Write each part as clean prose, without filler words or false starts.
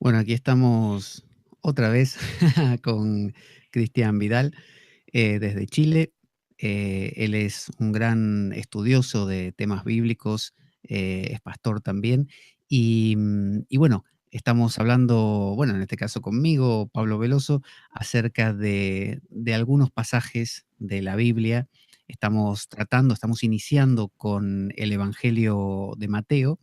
Bueno, aquí estamos otra vez con Cristian Vidal desde Chile. Él es un gran estudioso de temas bíblicos, es pastor también. Y bueno, estamos hablando, bueno, en este caso conmigo, Pablo Veloso, acerca de algunos pasajes de la Biblia. Estamos iniciando con el Evangelio de Mateo.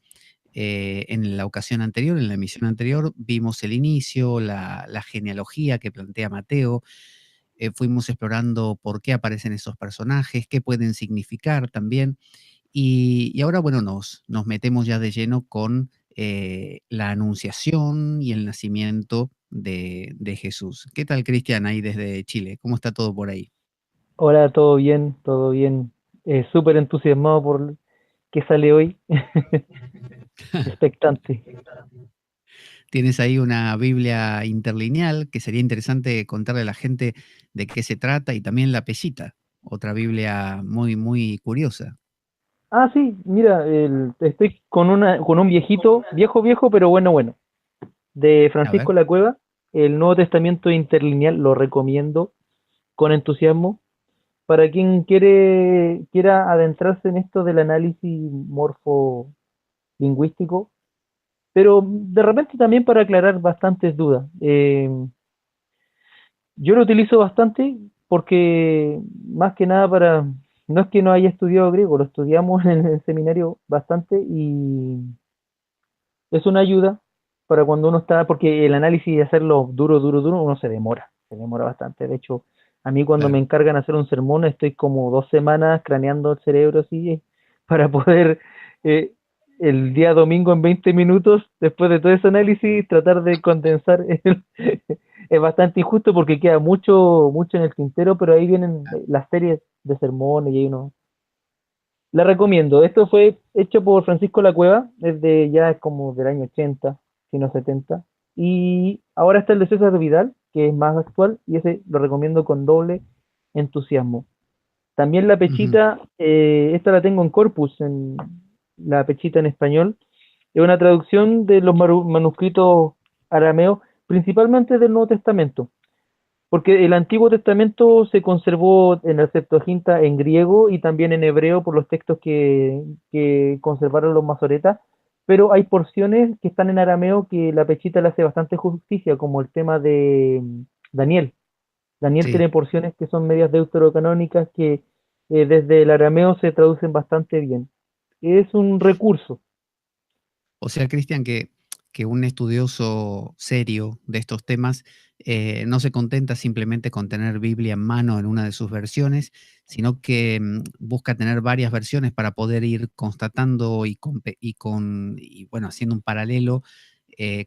En la ocasión anterior, en la emisión anterior, vimos el inicio, la genealogía que plantea Mateo. Fuimos explorando por qué aparecen esos personajes, qué pueden significar también. Y ahora, bueno, nos metemos ya de lleno con la anunciación y el nacimiento de Jesús. ¿Qué tal, Cristian, ahí desde Chile? ¿Cómo está todo por ahí? Hola, todo bien, todo bien. Súper entusiasmado por qué sale hoy. Expectante. Tienes ahí una Biblia interlineal que sería interesante contarle a la gente de qué se trata, y también la Pesita, otra Biblia muy, muy curiosa. Ah, sí, mira, estoy con un viejito, viejo, pero bueno, de A ver, Francisco La Cueva, el Nuevo Testamento interlineal, lo recomiendo con entusiasmo. Para quien quiera adentrarse en esto del análisis morfolingüístico, pero de repente también para aclarar bastantes dudas. Yo lo utilizo bastante porque más que nada no es que no haya estudiado griego, lo estudiamos en el seminario bastante y es una ayuda para cuando uno está, porque el análisis de hacerlo duro, uno se demora bastante. De hecho, a mí cuando me claro. encargan hacer un sermón estoy como 2 semanas craneando el cerebro así para poder eh, el día domingo en 20 minutos, después de todo ese análisis, tratar de condensar es bastante injusto porque queda mucho en el tintero, pero ahí vienen las series de sermones y ahí uno la recomiendo. Esto fue hecho por Francisco La Cueva, desde ya es como del año 80, sino 70. Y ahora está el de César Vidal, que es más actual, y ese lo recomiendo con doble entusiasmo. También la Ujú. pechita, esta la tengo en Corpus, en la pechita en español. Es una traducción de los manuscritos arameos, principalmente del Nuevo Testamento. Porque el Antiguo Testamento se conservó en la Septuaginta en griego y también en hebreo por los textos que conservaron los masoretas, pero hay porciones que están en arameo que la Pechita le hace bastante justicia, como el tema de Daniel. Daniel Sí. tiene porciones que son medias deuterocanónicas que desde el arameo se traducen bastante bien. Es un recurso. O sea, Cristian, que un estudioso serio de estos temas no se contenta simplemente con tener Biblia en mano en una de sus versiones, sino que busca tener varias versiones para poder ir constatando y, bueno, haciendo un paralelo,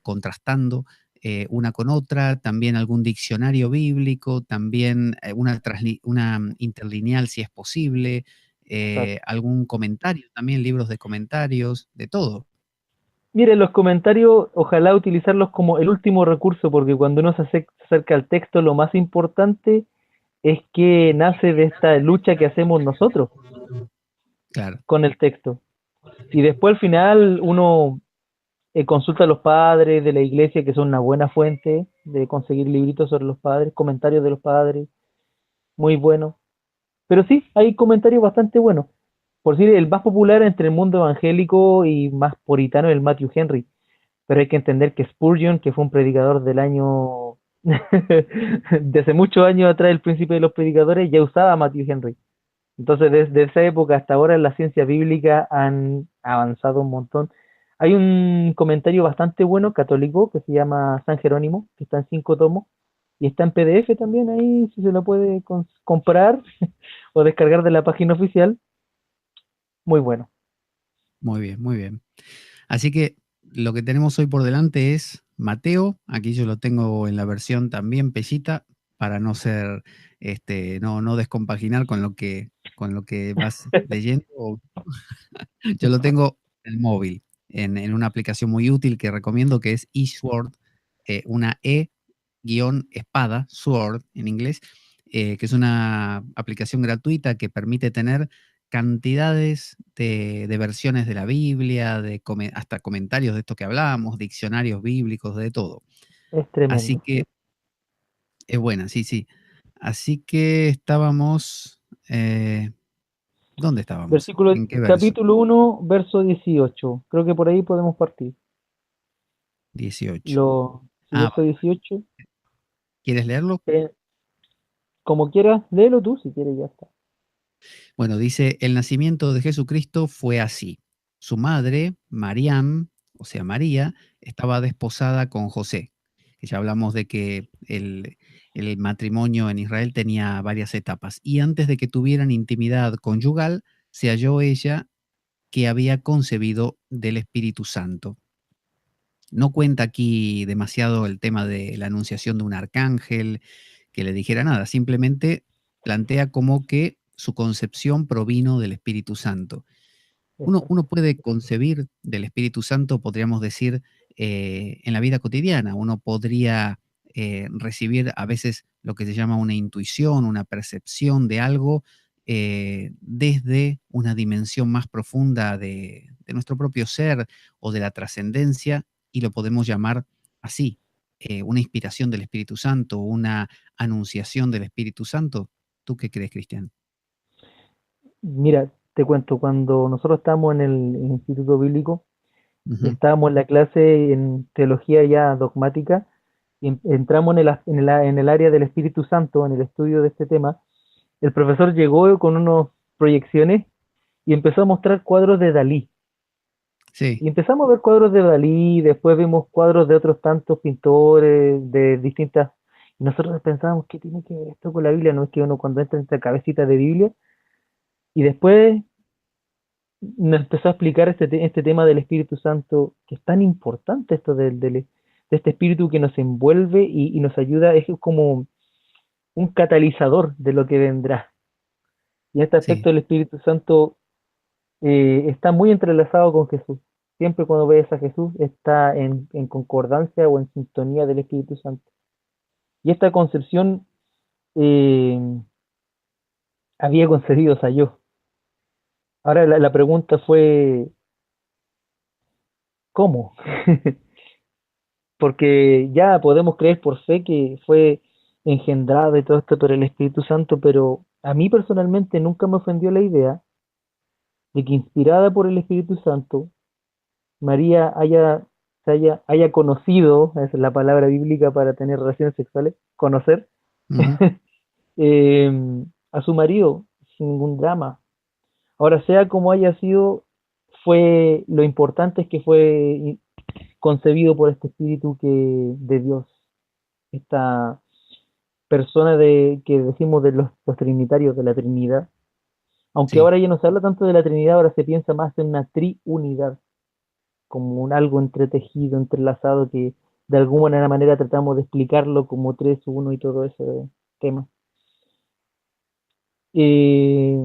contrastando una con otra, también algún diccionario bíblico, también una interlineal si es posible, Exacto. algún comentario, también libros de comentarios, de todo. Mire, los comentarios, ojalá utilizarlos como el último recurso, porque cuando uno se acerca al texto, lo más importante es que nace de esta lucha que hacemos nosotros Claro. con el texto. Y después al final uno consulta a los padres de la iglesia, que son una buena fuente de conseguir libritos sobre los padres, comentarios de los padres, muy buenos. Pero sí, hay comentarios bastante buenos. Por decir, el más popular entre el mundo evangélico y más puritano es el Matthew Henry. Pero hay que entender que Spurgeon, que fue un predicador del año, de hace muchos años atrás, el príncipe de los predicadores, ya usaba a Matthew Henry. Entonces, desde esa época hasta ahora, la ciencia bíblica han avanzado un montón. Hay un comentario bastante bueno católico que se llama San Jerónimo, que está en 5 tomos, y está en PDF también ahí, si se lo puede comprar o descargar de la página oficial. Muy bueno. Muy bien, muy bien. Así que lo que tenemos hoy por delante es Mateo. Aquí yo lo tengo en la versión también pellita para no ser, no descompaginar con lo que vas leyendo. Yo lo tengo en el móvil, en una aplicación muy útil que recomiendo, que es eSword, una E-espada, Sword en inglés, que es una aplicación gratuita que permite tener cantidades de versiones de la Biblia, hasta comentarios de esto que hablábamos, diccionarios bíblicos, de todo. Es Así tremendo. que es buena, sí, sí. Así que estábamos, ¿dónde estábamos? Versículo, ¿En qué verso? capítulo 1, verso 18. Creo que por ahí podemos partir. 18. Sí, Ah, verso 18. ¿quieres leerlo? eh, Como quieras, léelo tú si quieres, ya está. Bueno, dice, el nacimiento de Jesucristo fue así. Su madre, Mariam, o sea, María, estaba desposada con José. Que ya hablamos de que el matrimonio en Israel tenía varias etapas. Y antes de que tuvieran intimidad conyugal, se halló ella que había concebido del Espíritu Santo. No cuenta aquí demasiado el tema de la anunciación de un arcángel que le dijera nada, simplemente plantea como que su concepción provino del Espíritu Santo. Uno Exacto. puede concebir del Espíritu Santo, podríamos decir, en la vida cotidiana. Uno podría recibir a veces lo que se llama una intuición, una percepción de algo desde una dimensión más profunda de nuestro propio ser o de la trascendencia, y lo podemos llamar así, una inspiración del Espíritu Santo, una anunciación del Espíritu Santo. ¿Tú qué crees, Cristian? Mira, te cuento, cuando nosotros estábamos en el Instituto Bíblico, Ujú. estábamos en la clase en teología ya dogmática, y entramos en el área del Espíritu Santo, en el estudio de este tema. El profesor llegó con unas proyecciones y empezó a mostrar cuadros de Dalí. Sí, Y empezamos a ver cuadros de Dalí, después vimos cuadros de otros tantos pintores de distintas. Y nosotros pensábamos, ¿qué tiene que ver esto con la Biblia? No es que uno cuando entra en esta cabecita de Biblia. Y después nos empezó a explicar este tema del Espíritu Santo, que es tan importante esto de este Espíritu que nos envuelve y nos ayuda, es como un catalizador de lo que vendrá. Y en este sí, aspecto el Espíritu Santo está muy entrelazado con Jesús. Siempre cuando ves a Jesús está en concordancia o en sintonía del Espíritu Santo. Y esta concepción eh, había concebido, o sea, yo. Ahora la pregunta fue, ¿cómo? Porque ya podemos creer por fe que fue engendrado y todo esto por el Espíritu Santo, pero a mí personalmente nunca me ofendió la idea de que inspirada por el Espíritu Santo, María haya conocido, esa es la palabra bíblica para tener relaciones sexuales, conocer, ujú, a su marido sin ningún drama. Ahora, sea como haya sido, fue lo importante es que fue concebido por este Espíritu de Dios, esta persona que decimos de los trinitarios de la Trinidad. Aunque sí. ahora ya no se habla tanto de la Trinidad, ahora se piensa más en una triunidad, como un algo entretejido, entrelazado, que de alguna manera tratamos de explicarlo como tres, uno y todo ese tema. Eh,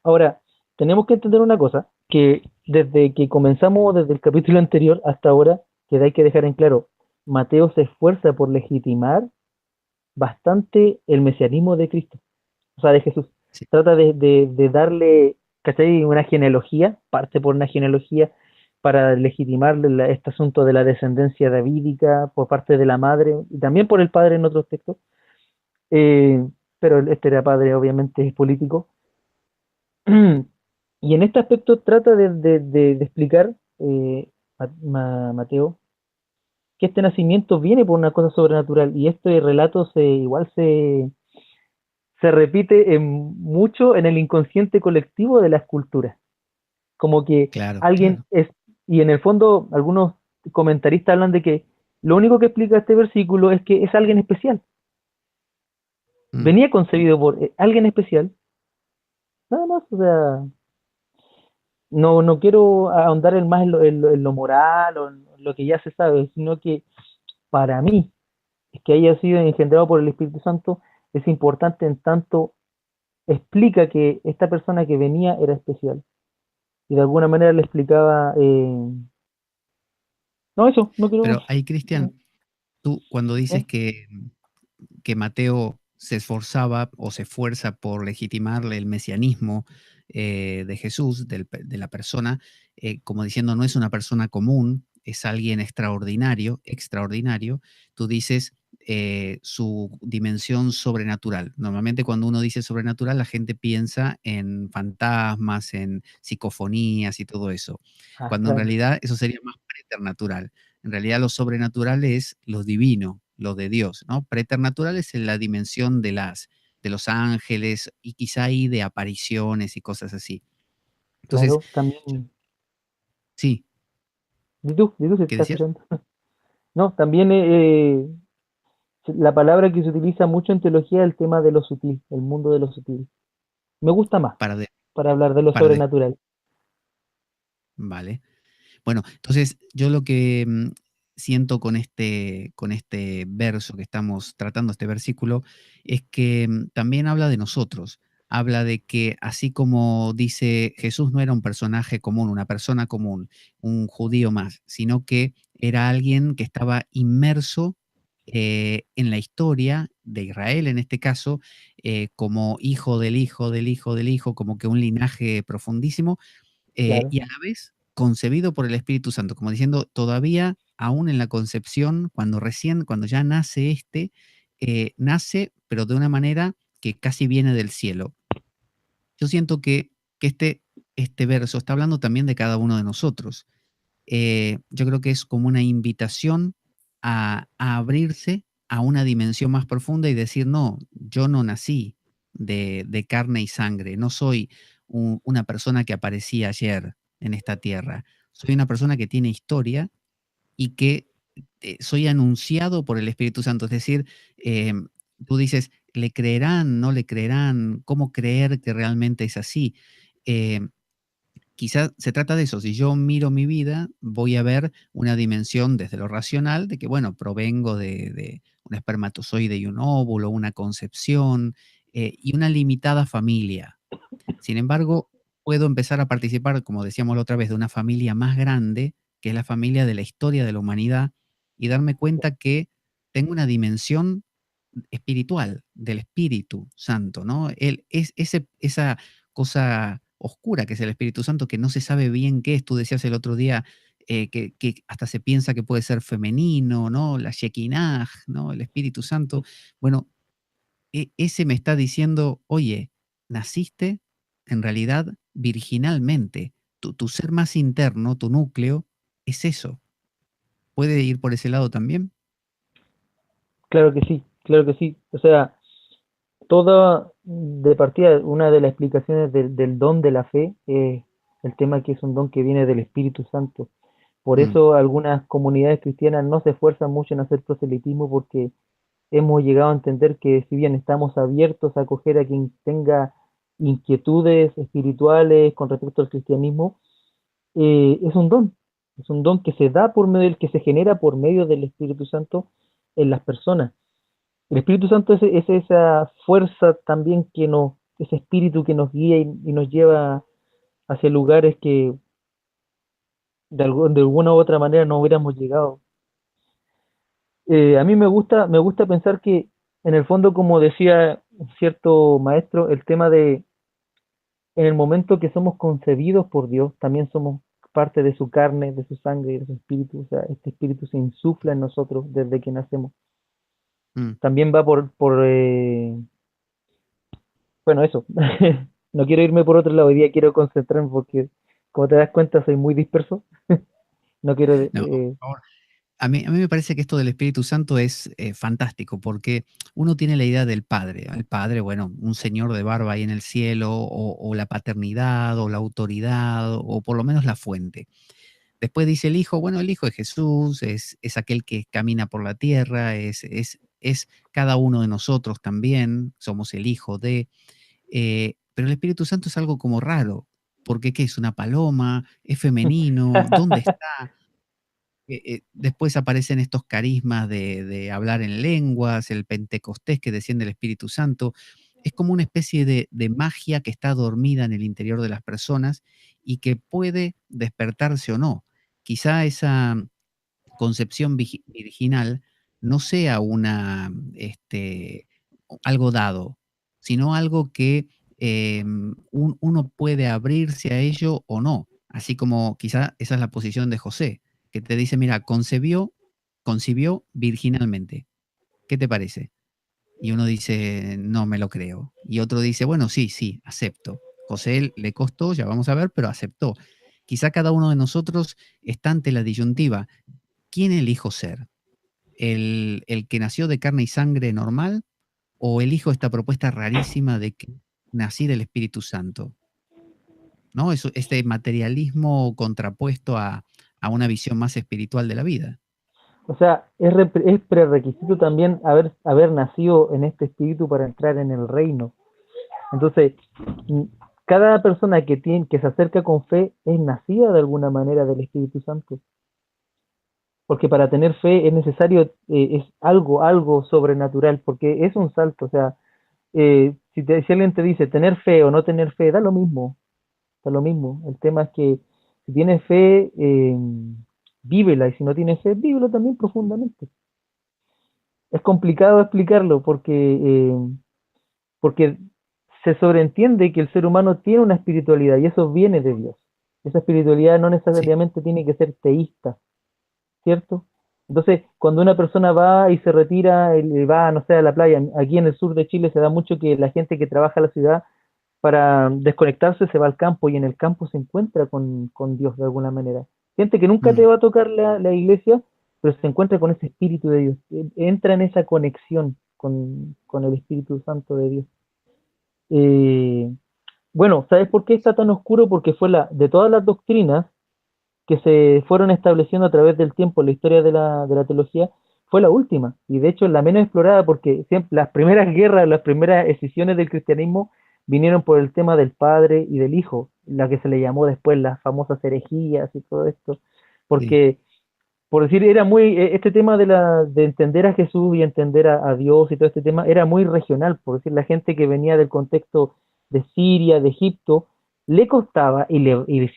Ahora, tenemos que entender una cosa, que desde que comenzamos, desde el capítulo anterior hasta ahora, que hay que dejar en claro, Mateo se esfuerza por legitimar bastante el mesianismo de Cristo, o sea, de Jesús. Sí. Trata de darle, ¿cachai? Una genealogía, parte por una genealogía para legitimar este asunto de la descendencia davídica por parte de la madre y también por el padre en otros textos. Eh, pero este era padre, obviamente, es político. Y en este aspecto trata de explicar, Mateo, que este nacimiento viene por una cosa sobrenatural y este relato igual se repite mucho en el inconsciente colectivo de las culturas. Como que Claro, alguien claro. es, y en el fondo algunos comentaristas hablan de que lo único que explica este versículo es que es alguien especial. Mm. Venía concebido por alguien especial, nada más, o sea, no quiero ahondar en más en lo moral o en lo que ya se sabe, sino que para mí, es que haya sido engendrado por el Espíritu Santo, es importante en tanto explica que esta persona que venía era especial. Y de alguna manera le explicaba, no, eso, no quiero más. Pero ahí, Cristian, tú cuando dices ¿Eh? que Mateo se esforzaba o se esfuerza por legitimarle el mesianismo, de Jesús, de la persona, como diciendo, no es una persona común, es alguien extraordinario, extraordinario, tú dices su dimensión sobrenatural. Normalmente cuando uno dice sobrenatural, la gente piensa en fantasmas, en psicofonías y todo eso, Ah, cuando en claro, realidad eso sería más preternatural. En realidad lo sobrenatural es lo divino, lo de Dios, ¿no? Preternatural es en la dimensión de los ángeles y quizá ahí de apariciones y cosas así. Entonces, claro. yo- También, sí, di tú si te ¿qué estás decías? escuchando. No, también la palabra que se utiliza mucho en teología es el tema de lo sutil, el mundo de lo sutil. Me gusta más Para, de- para hablar de lo para sobrenatural. vale. Bueno, entonces yo lo que siento con este verso que estamos tratando, este versículo, es que también habla de nosotros. Habla de que así como dice Jesús no era un personaje común, una persona común, un judío más, sino que era alguien que estaba inmerso en la historia de Israel, en este caso, como hijo del hijo del hijo del hijo, como que un linaje profundísimo, Claro, y a la vez concebido por el Espíritu Santo, como diciendo, todavía aún en la concepción, cuando ya nace nace, pero de una manera que casi viene del cielo. Yo siento que este verso está hablando también de cada uno de nosotros. Yo creo que es como una invitación a abrirse a una dimensión más profunda y decir, no, yo no nací de carne y sangre, no soy una persona que aparecía ayer en esta tierra, soy una persona que tiene historia y que soy anunciado por el Espíritu Santo. Es decir, tú dices, ¿le creerán? ¿No le creerán? ¿Cómo creer que realmente es así? Eh, Quizás se trata de eso. Si yo miro mi vida, voy a ver una dimensión desde lo racional de que, bueno, provengo de un espermatozoide y un óvulo, una concepción y una limitada familia. Sin embargo, puedo empezar a participar, como decíamos la otra vez, de una familia más grande, que es la familia de la historia de la humanidad, y darme cuenta que tengo una dimensión espiritual, del Espíritu Santo, ¿no? Esa cosa oscura que es el Espíritu Santo, que no se sabe bien qué es. Tú decías el otro día que hasta se piensa que puede ser femenino, ¿no? La Shekinah, ¿no? El Espíritu Santo. Bueno, ese me está diciendo, oye, naciste en realidad virginalmente. Tu ser más interno, tu núcleo, es eso. ¿Puede ir por ese lado también? claro que sí, claro que sí. O sea, toda de partida, una de las explicaciones del don de la fe es el tema que es un don que viene del Espíritu Santo. Por Mm, eso algunas comunidades cristianas no se esfuerzan mucho en hacer proselitismo porque hemos llegado a entender que si bien estamos abiertos a acoger a quien tenga inquietudes espirituales con respecto al cristianismo, es un don que se da por medio del que se genera por medio del Espíritu Santo en las personas. El Espíritu Santo es esa fuerza también ese espíritu que nos guía y nos lleva hacia lugares que de alguna u otra manera no hubiéramos llegado. A mí me gusta pensar que en el fondo, como decía cierto maestro, el tema de en el momento que somos concebidos por Dios, también somos parte de su carne, de su sangre y de su espíritu. O sea, este espíritu se insufla en nosotros desde que nacemos. mm. También va bueno, eso. No quiero irme por otro lado, hoy día quiero concentrarme porque, como te das cuenta, soy muy disperso. No quiero... No, por favor. A mí me parece que esto del Espíritu Santo es fantástico, porque uno tiene la idea del Padre. El Padre, bueno, un señor de barba ahí en el cielo, o la paternidad, o la autoridad, o por lo menos la fuente. Después dice el Hijo, bueno, el Hijo es Jesús, es aquel que camina por la tierra, es cada uno de nosotros también, somos el Hijo de, pero el Espíritu Santo es algo como raro, porque ¿qué es? ¿Una paloma? ¿Es femenino? ¿Dónde está? Después aparecen estos carismas de hablar en lenguas, el Pentecostés que desciende el Espíritu Santo. Es como una especie de magia que está dormida en el interior de las personas y que puede despertarse o no. Quizá esa concepción virginal no sea algo dado, sino algo que uno puede abrirse a ello o no, así como quizá esa es la posición de José, que te dice, mira, concibió virginalmente, ¿qué te parece? Y uno dice, no me lo creo. Y otro dice, bueno, sí, sí, acepto. José le costó, ya vamos a ver, pero aceptó. Quizá cada uno de nosotros está ante la disyuntiva. ¿Quién elijo ser? ¿El que nació de carne y sangre normal o elijo esta propuesta rarísima de que nací del Espíritu Santo? ¿No? Eso, este materialismo contrapuesto a una visión más espiritual de la vida. O sea, es prerequisito también haber nacido en este espíritu para entrar en el reino. Entonces, mm, cada persona que se acerca con fe es nacida de alguna manera del Espíritu Santo. Porque para tener fe es necesario, es algo sobrenatural, porque es un salto. O sea, si alguien te dice tener fe o no tener fe, da lo mismo, da lo mismo. El tema es que si tienes fe, vívela, y si no tienes fe, vívelo también profundamente. Es complicado explicarlo porque se sobreentiende que el ser humano tiene una espiritualidad y eso viene de Dios. Esa espiritualidad no Sí. necesariamente tiene que ser teísta, ¿cierto? Entonces, cuando una persona va y se retira, y va, no sé, a la playa, aquí en el sur de Chile se da mucho que la gente que trabaja en la ciudad para desconectarse se va al campo y en el campo se encuentra con Dios de alguna manera. Gente que nunca te Mm. va a tocar la iglesia, pero se encuentra con ese espíritu de Dios, entra en esa conexión con el Espíritu Santo de Dios. Eh, bueno, ¿sabes por qué está tan oscuro? Porque fue de todas las doctrinas que se fueron estableciendo a través del tiempo en la historia de la teología, fue la última, y de hecho la menos explorada porque siempre, las primeras guerras, las primeras escisiones del cristianismo vinieron por el tema del Padre y del Hijo, la que se le llamó después las famosas herejías y todo esto, Sí. porque, por decir, era muy, este tema de entender a Jesús y entender a Dios y todo este tema era muy regional, por decir, la gente que venía del contexto de Siria, de Egipto, le costaba y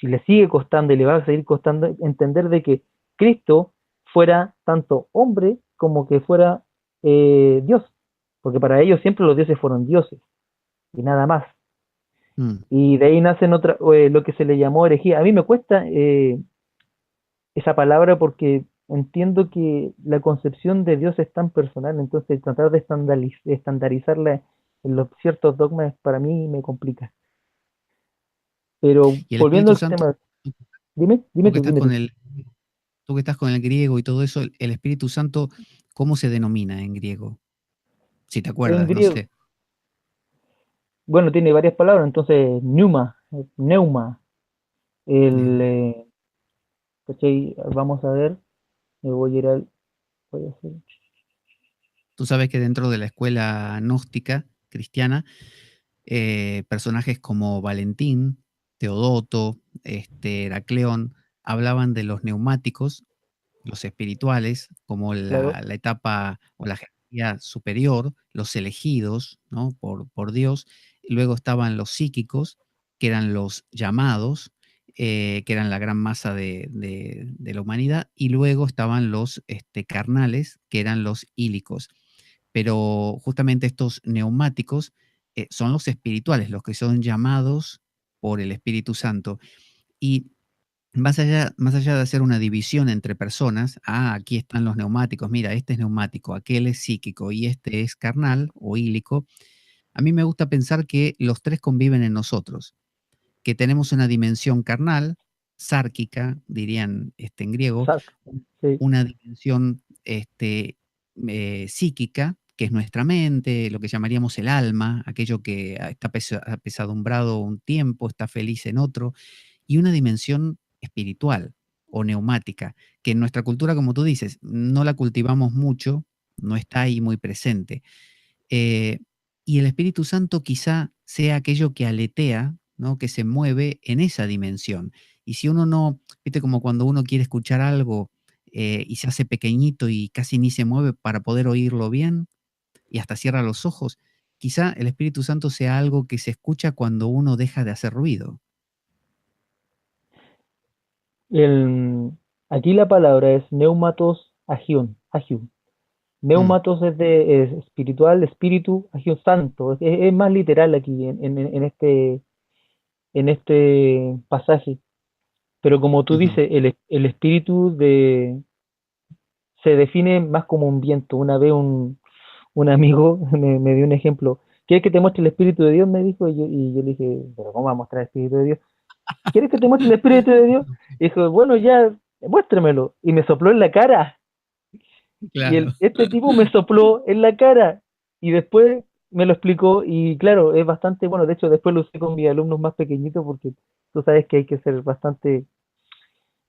si le sigue costando y le va a seguir costando entender de que Cristo fuera tanto hombre como que fuera Dios, porque para ellos siempre los dioses fueron dioses y nada más. Mm. Y de ahí nacen lo que se le llamó herejía. A mí me cuesta esa palabra porque entiendo que la concepción de Dios es tan personal, entonces tratar de estandarizarla en los ciertos dogmas para mí me complica. Pero Y el volviendo Espíritu al Santo, tema, dime, tú dime que tú, estás dime con tú. el, tú que estás con el griego y todo eso, el Espíritu Santo, ¿cómo se denomina en griego? Si te En acuerdas, no griego, sé. bueno, tiene varias palabras, entonces neuma, el, Neuma. ¿cachai? Vamos a ver, me voy a ir al, voy a hacer, Tú sabes que dentro de la escuela gnóstica cristiana, personajes como Valentín, Teodoto, Heracleón, hablaban de los neumáticos, los espirituales, como claro, la etapa o la jerarquía superior, los elegidos, ¿no? por Dios. Y luego estaban los psíquicos, que eran los llamados, que eran la gran masa de la humanidad, y luego estaban los carnales, que eran los ílicos. Pero justamente estos neumáticos son los espirituales, los que son llamados por el Espíritu Santo. Y más allá de hacer una división entre personas, aquí están los neumáticos, mira, este es neumático, aquel es psíquico y este es carnal o ílico, a mí me gusta pensar que los tres conviven en nosotros, que tenemos una dimensión carnal, sárquica, dirían en griego, Sark, sí, una dimensión psíquica, que es nuestra mente, lo que llamaríamos el alma, aquello que está apesadumbrado un tiempo, está feliz en otro, y una dimensión espiritual o neumática, que en nuestra cultura, como tú dices, no la cultivamos mucho, no está ahí muy presente. Eh, y el Espíritu Santo quizá sea aquello que aletea, ¿no? Que se mueve en esa dimensión. Y si uno no, viste como cuando uno quiere escuchar algo y se hace pequeñito y casi ni se mueve para poder oírlo bien y hasta cierra los ojos, quizá el Espíritu Santo sea algo que se escucha cuando uno deja de hacer ruido. el, aquí la palabra es neumatos agion, Mm, Neumatos es espiritual, espíritu, agios santo. Es más literal aquí en este pasaje. Pero como tú ujú. dices, el espíritu se define más como un viento. Una vez un amigo me dio un ejemplo. ¿Quieres que te muestre el espíritu de Dios? Me dijo, y yo le dije, pero ¿cómo va a mostrar el espíritu de Dios? ¿Quieres que te muestre el espíritu de Dios? Y dijo, bueno, ya, muéstremelo. Y me sopló en la cara. Y Claro, este tipo me sopló en la cara y después me lo explicó y claro, es bastante bueno. De hecho, después lo usé con mis alumnos más pequeñitos porque tú sabes que hay que ser bastante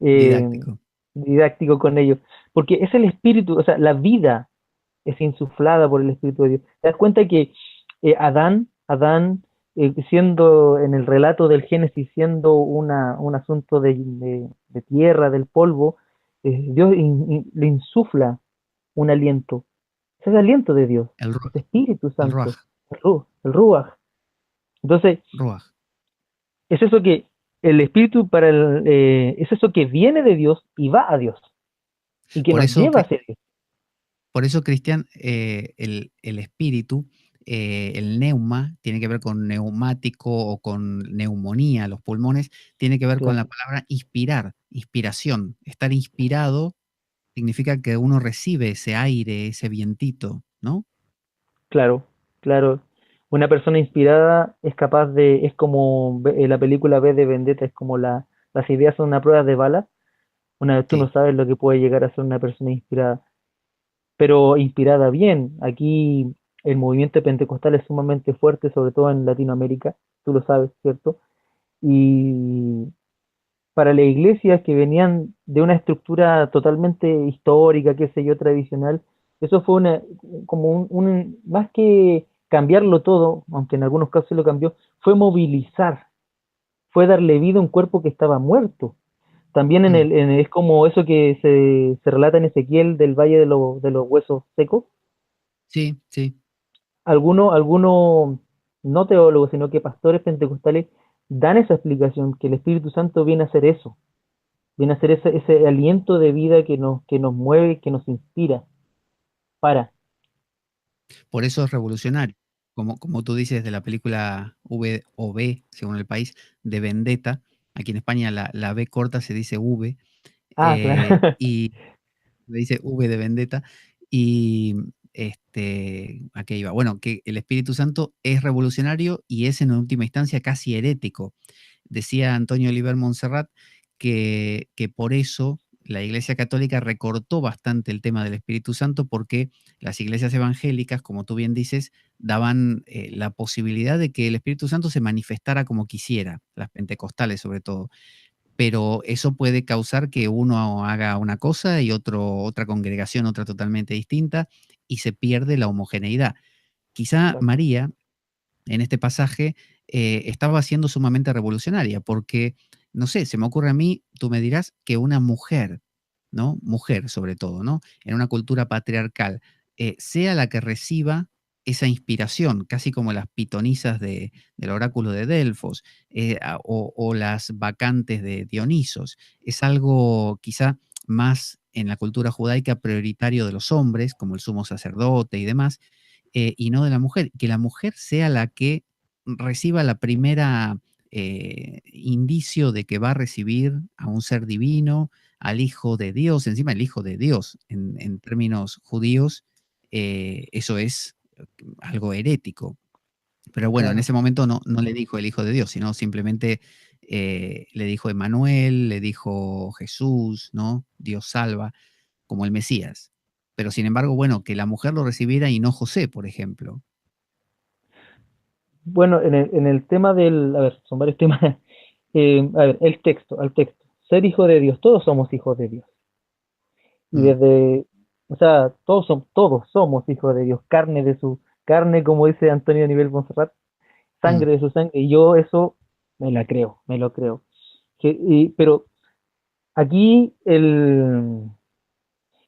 eh, didáctico. didáctico con ellos. Porque es el espíritu, o sea, la vida es insuflada por el espíritu de Dios. Te das cuenta que Adán, siendo en el relato del Génesis, siendo un asunto de tierra, del polvo, Dios le insufla un aliento. Ese es el aliento de Dios, El, es Espíritu el Santo, ruaj, el Ruach. Entonces, ruaj. es eso que el Espíritu es eso que viene de Dios y va a Dios y que Por nos eso, lleva hacia Dios. por eso, Cristian, el espíritu, el neuma, tiene que ver con neumático o con neumonía, los pulmones, tiene que ver con la Claro, palabra inspirar, inspiración. Estar inspirado significa que uno recibe ese aire, ese vientito, ¿no? claro, claro. Una persona inspirada es capaz es como la película V de Vendetta, es como las ideas son una prueba de balas. Una vez tú no Sí, sabes lo que puede llegar a ser una persona inspirada, pero inspirada bien. Aquí el movimiento pentecostal es sumamente fuerte, sobre todo en Latinoamérica, tú lo sabes, ¿cierto? Y para las iglesias que venían de una estructura totalmente histórica, qué sé yo, tradicional, eso fue como más que cambiarlo todo, aunque en algunos casos se lo cambió, fue movilizar, fue darle vida a un cuerpo que estaba muerto. También mm, es como eso que se relata en Ezequiel del Valle de los Huesos Secos. sí, sí. Algunos, no teólogos, sino que pastores pentecostales dan esa explicación, que el Espíritu Santo viene a hacer eso, viene a ser ese aliento de vida que nos mueve, que nos inspira. Para, Por eso es revolucionario. Como tú dices de la película V o B, según el país, de Vendetta, aquí en España la B corta se dice V, claro, y le dice V de Vendetta, y ¿a qué iba? Bueno, que el Espíritu Santo es revolucionario y es en última instancia casi herético. Decía Antonio Oliver Montserrat que por eso la Iglesia Católica recortó bastante el tema del Espíritu Santo porque las iglesias evangélicas, como tú bien dices, daban la posibilidad de que el Espíritu Santo se manifestara como quisiera, las pentecostales sobre todo, pero eso puede causar que uno haga una cosa y otra congregación otra totalmente distinta y se pierde la homogeneidad. Quizá claro, María en este pasaje estaba siendo sumamente revolucionaria, porque, no sé, se me ocurre a mí, tú me dirás, que una mujer, ¿no? Mujer sobre todo, ¿no? En una cultura patriarcal, sea la que reciba esa inspiración, casi como las pitonisas del oráculo de Delfos o las vacantes de Dionisos. Es algo quizá más en la cultura judaica prioritario de los hombres, como el sumo sacerdote y demás, y no de la mujer, que la mujer sea la que reciba la primera indicio de que va a recibir a un ser divino, al Hijo de Dios, encima el Hijo de Dios, en términos judíos, eso es algo herético. Pero bueno, en claro. ese momento no le dijo el Hijo de Dios, sino simplemente le dijo Emanuel, le dijo Jesús, ¿no? Dios salva, como el Mesías. Pero sin embargo, bueno, que la mujer lo recibiera y no José, por ejemplo. Bueno, en el tema a ver, son varios temas. A ver, al texto. Ser hijo de Dios, todos somos hijos de Dios. Y Mm, o sea, todos somos hijos de Dios, carne de su carne, como dice Antonio Nivel Monserrat, mm, sangre de su sangre. Y yo eso me lo creo. Pero aquí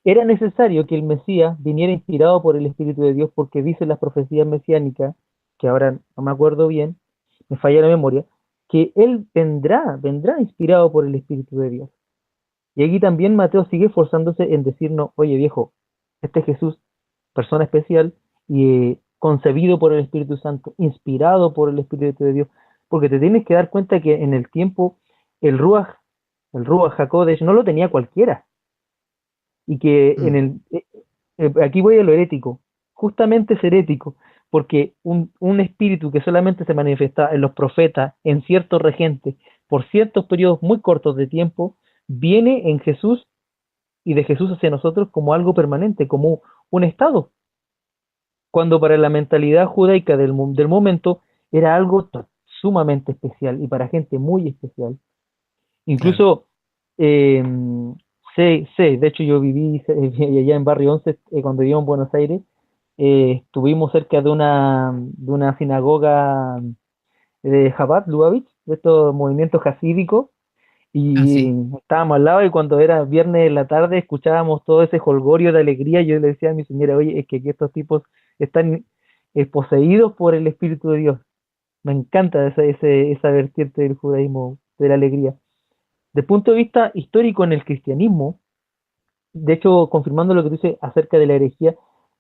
era necesario que el Mesías viniera inspirado por el Espíritu de Dios porque dice las profecías mesiánicas, que ahora no me acuerdo bien, me falla la memoria, que él vendrá inspirado por el Espíritu de Dios. Y aquí también Mateo sigue esforzándose en decirnos, oye viejo, este Jesús persona especial y concebido por el Espíritu Santo, inspirado por el Espíritu de Dios, porque te tienes que dar cuenta que en el tiempo el Ruach, el Ruach HaKodesh no lo tenía cualquiera, y que en Mm, aquí voy a lo herético, justamente es herético, porque un espíritu que solamente se manifiesta en los profetas, en ciertos regentes, por ciertos periodos muy cortos de tiempo, viene en Jesús y de Jesús hacia nosotros como algo permanente, como un estado, cuando para la mentalidad judaica del momento era algo sumamente especial y para gente muy especial. claro. Incluso eh, de hecho yo viví allá en Barrio 11 cuando vivíamos en Buenos Aires, estuvimos cerca de una sinagoga de Chabad, Lubavitch, de estos movimientos hasídicos, Ah, y sí. estábamos al lado y cuando era viernes en la tarde escuchábamos todo ese jolgorio de alegría. Yo le decía a mi señora, oye, es que aquí estos tipos están poseídos por el Espíritu de Dios. Me encanta esa vertiente del judaísmo, de la alegría. De punto de vista histórico en el cristianismo, de hecho, confirmando lo que dice acerca de la herejía,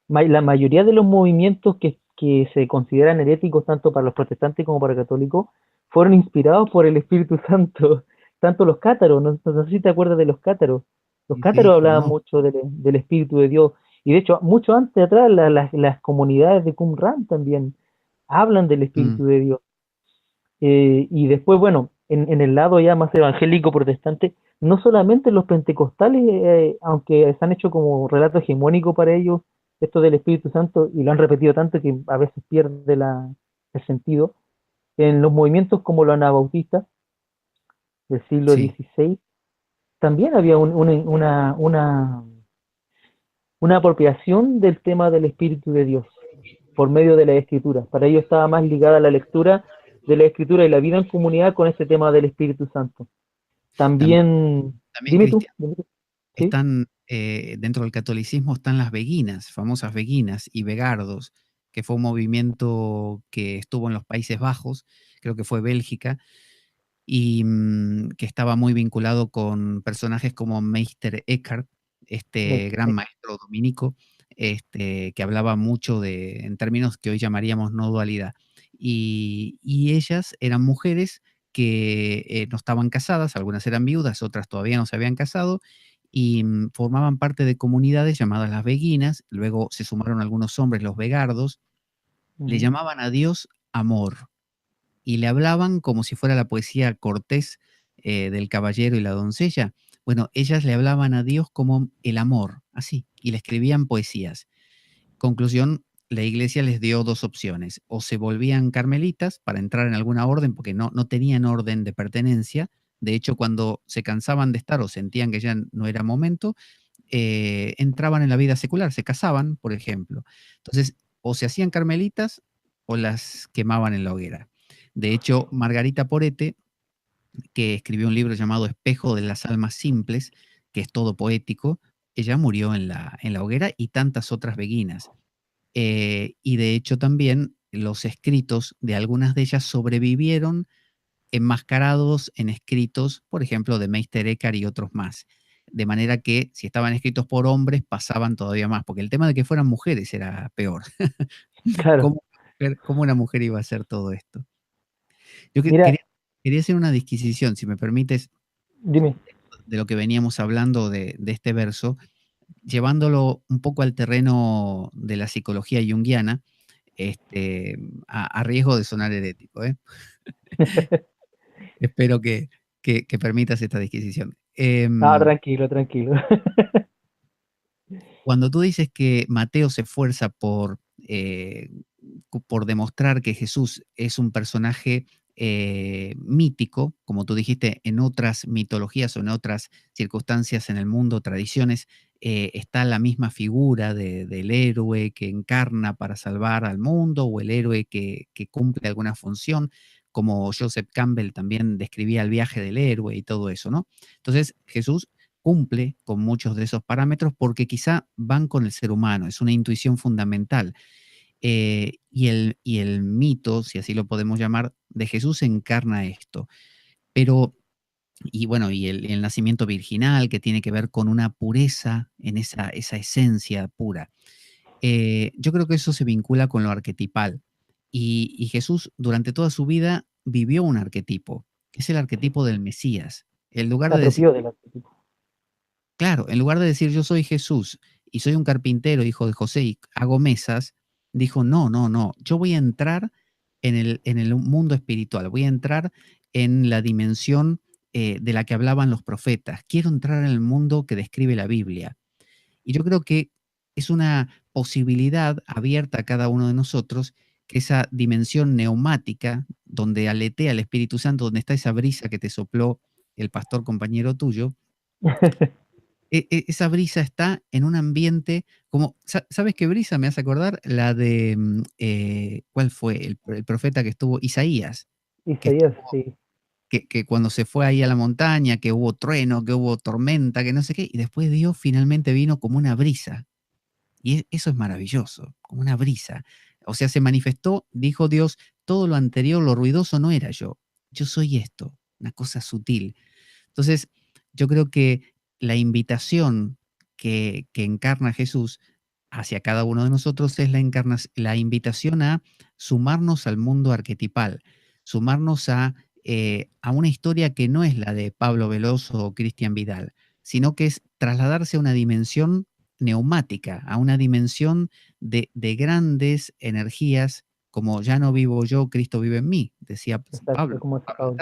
la mayoría de los movimientos que se consideran heréticos, tanto para los protestantes como para los católicos, fueron inspirados por el Espíritu Santo. Tanto los cátaros, no sé si te acuerdas de los cátaros. Los Sí, sí, cátaros cómo hablaban no. mucho del Espíritu de Dios. Y de hecho, mucho antes atrás, las comunidades de Qumran también hablan del Mm, Espíritu de Dios. Y después, bueno, en el lado ya más evangélico protestante, no solamente los pentecostales, aunque se han hecho como relato hegemónico para ellos, esto del Espíritu Santo, y lo han repetido tanto que a veces pierde el sentido, en los movimientos como los anabautistas del siglo sí. XVI, también había una apropiación del tema del Espíritu de Dios por medio de la escritura. Para ellos estaba más ligada a la lectura de la escritura y la vida en comunidad con este tema del Espíritu Santo. También, También, también Cristian, dime tú, ¿sí? están dentro del catolicismo están las beguinas, famosas beguinas y vegardos, que fue un movimiento que estuvo en los Países Bajos, creo que fue Bélgica, y que estaba muy vinculado con personajes como Meister Eckhart, este gran maestro dominico, que hablaba mucho en términos que hoy llamaríamos no dualidad. Y ellas eran mujeres que no estaban casadas, algunas eran viudas, otras todavía no se habían casado, y formaban parte de comunidades llamadas las beguinas, luego se sumaron algunos hombres, los vegardos, le Ujú. llamaban a Dios amor y le hablaban como si fuera la poesía cortés del caballero y la doncella. Bueno, ellas le hablaban a Dios como el amor, así, y le escribían poesías. Conclusión, la iglesia les dio dos opciones, o se volvían carmelitas para entrar en alguna orden, porque no tenían orden de pertenencia. De hecho, cuando se cansaban de estar o sentían que ya no era momento, entraban en la vida secular, se casaban, por ejemplo. Entonces, o se hacían carmelitas o las quemaban en la hoguera. De hecho, Margarita Porete, que escribió un libro llamado Espejo de las Almas Simples, que es todo poético, ella murió en la hoguera y tantas otras beguinas. Y de hecho también los escritos de algunas de ellas sobrevivieron enmascarados en escritos, por ejemplo, de Meister Eckhart y otros más. De manera que si estaban escritos por hombres, pasaban todavía más, porque el tema de que fueran mujeres era peor. Claro, ¿Cómo una mujer iba a hacer todo esto? Yo mira, quería hacer una disquisición, si me permites, dime, de lo que veníamos hablando de este verso, llevándolo un poco al terreno de la psicología junguiana, a riesgo de sonar herético, ¿eh? Espero que permitas esta disquisición. ah, tranquilo, tranquilo. Cuando tú dices que Mateo se esfuerza por demostrar que Jesús es un personaje mítico, como tú dijiste, en otras mitologías o en otras circunstancias en el mundo, tradiciones, está la misma figura del héroe que encarna para salvar al mundo o el héroe que cumple alguna función, como Joseph Campbell también describía el viaje del héroe y todo eso, ¿no? Entonces, Jesús cumple con muchos de esos parámetros porque quizá van con el ser humano, es una intuición fundamental. Y el mito, si así lo podemos llamar, de Jesús encarna esto. Pero, y bueno, y el nacimiento virginal que tiene que ver con una pureza en esa esencia pura. yo creo que eso se vincula con lo arquetipal. Y Jesús durante toda su vida vivió un arquetipo, que es el arquetipo del Mesías. En lugar Se de decir, apropió del arquetipo. claro, en lugar de decir yo soy Jesús y soy un carpintero, hijo de José, y hago mesas, dijo, no, no, no, yo voy a entrar en el mundo espiritual, voy a entrar en la dimensión de la que hablaban los profetas, quiero entrar en el mundo que describe la Biblia. Y yo creo que es una posibilidad abierta a cada uno de nosotros, que esa dimensión neumática, donde aletea el Espíritu Santo, donde está esa brisa que te sopló el pastor compañero tuyo, esa brisa está en un ambiente como, ¿sabes qué brisa me hace acordar? La de, ¿cuál fue? El profeta que estuvo, Isaías, que Isaías, estuvo, sí. que cuando se fue ahí a la montaña, que hubo trueno, que hubo tormenta, que no sé qué, y después Dios finalmente vino como una brisa. Y eso es maravilloso, como una brisa. O sea, se manifestó, dijo Dios, todo lo anterior, lo ruidoso no era yo soy esto, una cosa sutil. Entonces, yo creo que la invitación que encarna Jesús hacia cada uno de nosotros es la invitación a sumarnos al mundo arquetipal, sumarnos a una historia que no es la de Pablo Veloso o Cristian Vidal, sino que es trasladarse a una dimensión neumática, a una dimensión de grandes energías, como ya no vivo yo, Cristo vive en mí, decía Exacto, Pablo. como dice Pablo.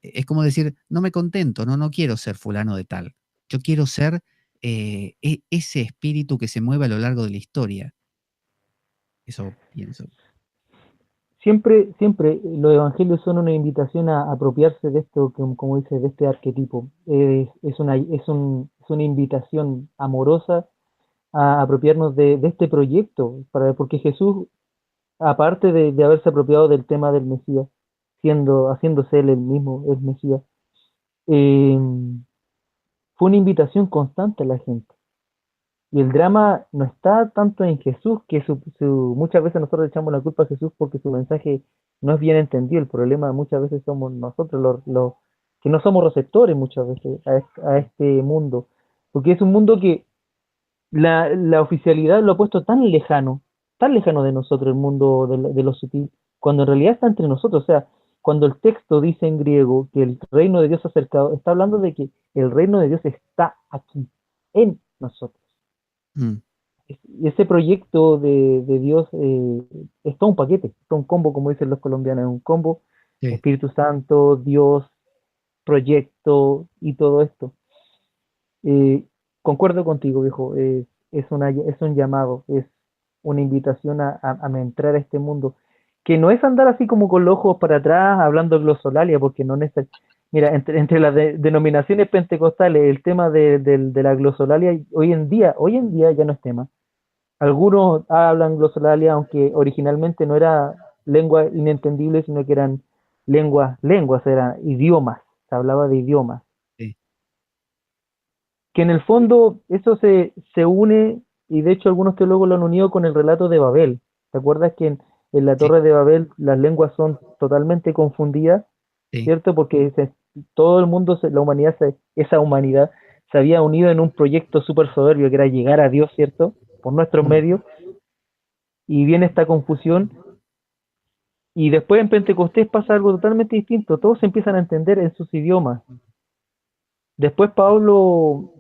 Es como decir, no me contento, no quiero ser fulano de tal. Yo quiero ser ese espíritu que se mueve a lo largo de la historia. Eso pienso. Siempre los evangelios son una invitación a apropiarse de esto, como dice, de este arquetipo. Es una invitación amorosa a apropiarnos de este proyecto, porque Jesús, aparte de haberse apropiado del tema del Mesías, haciéndose él el mismo, el Mesías, eh, fue una invitación constante a la gente. Y el drama no está tanto en Jesús, que muchas veces nosotros le echamos la culpa a Jesús porque su mensaje no es bien entendido. El problema muchas veces somos nosotros, que no somos receptores muchas veces a este mundo. Porque es un mundo que la oficialidad lo ha puesto tan lejano de nosotros, el mundo de lo sutil, cuando en realidad está entre nosotros. O sea, cuando el texto dice en griego que el reino de Dios se ha acercado, está hablando de que el reino de Dios está aquí, en nosotros. Mm, Y ese proyecto de Dios es todo un paquete, es todo un combo, como dicen los colombianos, es un combo, sí. Espíritu Santo, Dios, proyecto y todo esto. Eh, Concuerdo contigo, viejo, es un llamado, es una invitación a entrar a este mundo, que no es andar así como con los ojos para atrás hablando glosolalia, porque no necesariamente. Mira, entre las denominaciones pentecostales, el tema de la glosolalia hoy en día ya no es tema. Algunos hablan glosolalia, aunque originalmente no era lengua inentendible, sino que eran lenguas, eran idiomas, se hablaba de idiomas. Sí. Que en el fondo eso se une, y de hecho algunos teólogos lo han unido con el relato de Babel. ¿Te acuerdas que en la Sí, Torre de Babel las lenguas son totalmente confundidas, sí. ¿cierto? Porque todo el mundo, esa humanidad se había unido en un proyecto súper soberbio que era llegar a Dios, ¿cierto? Por nuestros Mm, medios, y viene esta confusión. Y después en Pentecostés pasa algo totalmente distinto, todos se empiezan a entender en sus idiomas. Después Pablo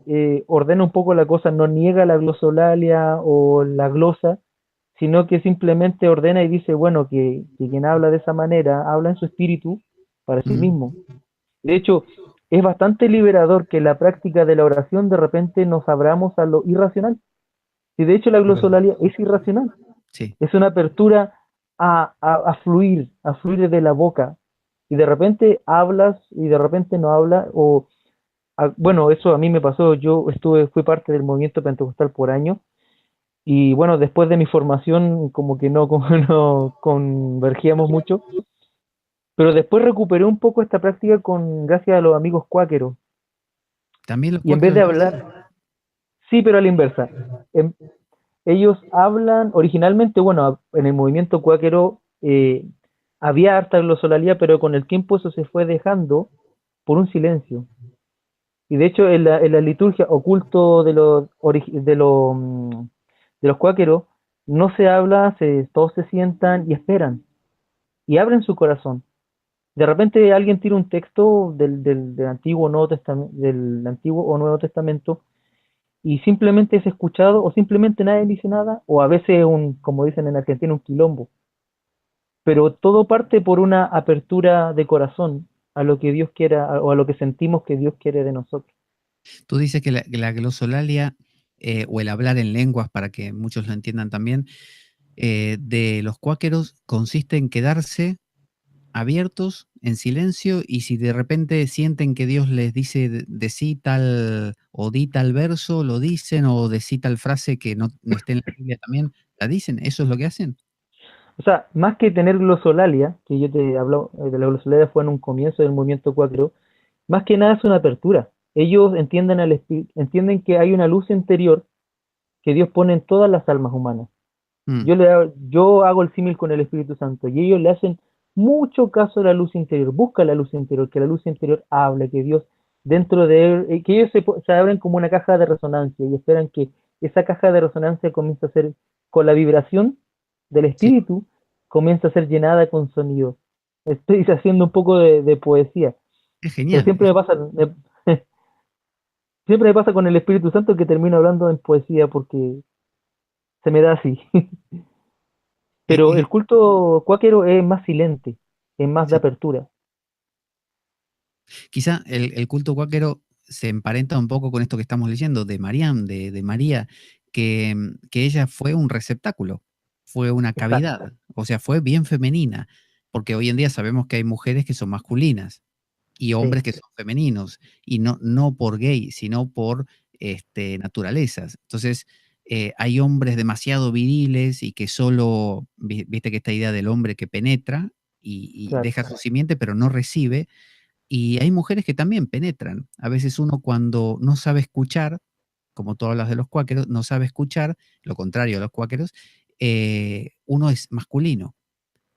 ordena un poco la cosa, no niega la glosolalia o la glosa, sino que simplemente ordena y dice, bueno, que quien habla de esa manera habla en su espíritu para sí mm, mismo. De hecho, es bastante liberador que la práctica de la oración de repente nos abramos a lo irracional. Y de hecho la es verdad. glosolalia es irracional. Sí. Es una apertura a fluir de la boca. Y de repente hablas y de repente no hablas. Bueno, eso a mí me pasó. Fui parte del movimiento pentecostal por años. Y bueno, después de mi formación, como que no, como no convergíamos mucho. Pero después recuperé un poco esta práctica gracias a los amigos cuáqueros. También los Y en vez cuáqueros de lo hacen. hablar, sí, pero a la inversa. Em, Ellos hablan, originalmente, bueno, en el movimiento cuáquero había harta glosolalia, pero con el tiempo eso se fue dejando por un silencio. Y de hecho, en la liturgia oculto de los cuáqueros, No se habla, todos se sientan y esperan y abren su corazón. De repente alguien tira un texto del Antiguo o Nuevo Testamento, del Antiguo o Nuevo Testamento y simplemente es escuchado o simplemente nadie dice nada o a veces como dicen en Argentina, un quilombo. Pero todo parte por una apertura de corazón a lo que Dios quiera o a lo que sentimos que Dios quiere de nosotros. Tú dices que la glosolalia o el hablar en lenguas, para que muchos lo entiendan también, de los cuáqueros consiste en quedarse abiertos, en silencio, y si de repente sienten que Dios les dice decí tal o di tal verso, lo dicen, o decí tal frase que no esté en la Biblia también, la dicen. ¿Eso es lo que hacen? O sea, más que tener glosolalia, que yo te hablo de la glosolalia fue en un comienzo del movimiento cuáquero, más que nada es una apertura. Ellos entienden, entienden que hay una luz interior que Dios pone en todas las almas humanas. Mm, Yo hago el símil con el Espíritu Santo y ellos le hacen mucho caso a la luz interior, busca la luz interior, que la luz interior hable, que Dios dentro de él, que ellos se abren como una caja de resonancia y esperan que esa caja de resonancia comience a ser, con la vibración del sí, Espíritu, comienza a ser llenada con sonido. Estoy haciendo un poco de poesía, es pero genial. siempre me pasa con el Espíritu Santo que termino hablando en poesía porque se me da así. Pero Eh, el culto cuáquero es más silente, es más de sí. apertura. Quizá el culto cuáquero se emparenta un poco con esto que estamos leyendo de Mariam, de María, que ella fue un receptáculo, fue una Exacto, cavidad, o sea, fue bien femenina, porque hoy en día sabemos que hay mujeres que son masculinas y sí, hombres que son femeninos, y no por gay, sino por naturalezas. Entonces, hay hombres demasiado viriles y que solo, viste que esta idea del hombre que penetra y claro. deja su simiente, pero no recibe, y hay mujeres que también penetran. A veces uno cuando no sabe escuchar, como tú hablas de los cuáqueros, no sabe escuchar, lo contrario a los cuáqueros, uno es masculino.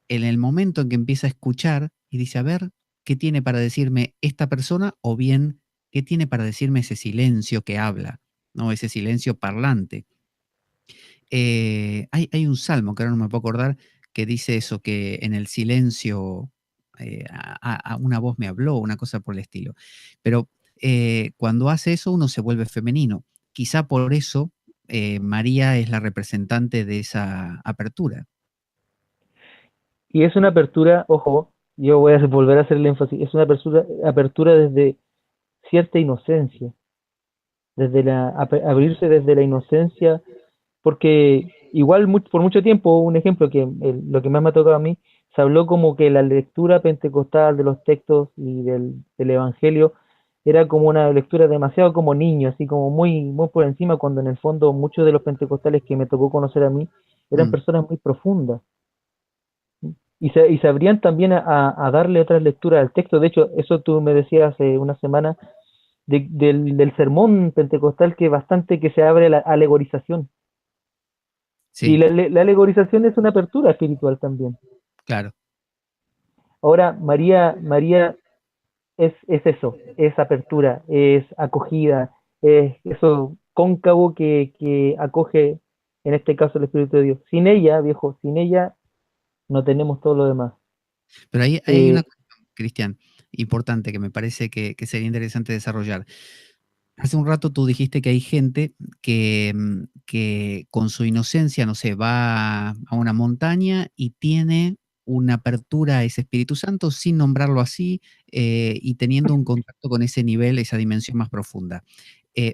En el momento en que empieza a escuchar y dice, a ver, ¿qué tiene para decirme esta persona? O bien, ¿qué tiene para decirme ese silencio que habla? ¿No? Ese silencio parlante. Hay un salmo, que ahora no me puedo acordar, que dice eso, que en el silencio a una voz me habló, una cosa por el estilo. Pero cuando hace eso uno se vuelve femenino. Quizá por eso María es la representante de esa apertura. Y es una apertura, ojo, yo voy a volver a hacer el énfasis, es una apertura desde cierta inocencia, desde abrirse desde la inocencia, porque igual por mucho tiempo, un ejemplo que lo que más me ha tocado a mí, se habló como que la lectura pentecostal de los textos y del Evangelio era como una lectura demasiado como niño, así como muy, muy por encima, cuando en el fondo muchos de los pentecostales que me tocó conocer a mí eran Mm. personas muy profundas y se abrían también a darle otras lecturas al texto. De hecho, eso tú me decías hace una semana del sermón pentecostal que bastante que se abre la alegorización. Y Sí, la alegorización es una apertura espiritual también. claro. Ahora, María es eso, es apertura, es acogida, es eso cóncavo que acoge, en este caso, el Espíritu de Dios. Sin ella, viejo, sin ella no tenemos todo lo demás. Pero ahí hay una Eh, cuestión, Cristian, importante que me parece que sería interesante desarrollar. Hace un rato tú dijiste que hay gente que con su inocencia, no sé, va a una montaña y tiene una apertura a ese Espíritu Santo sin nombrarlo así, y teniendo un contacto con ese nivel, esa dimensión más profunda.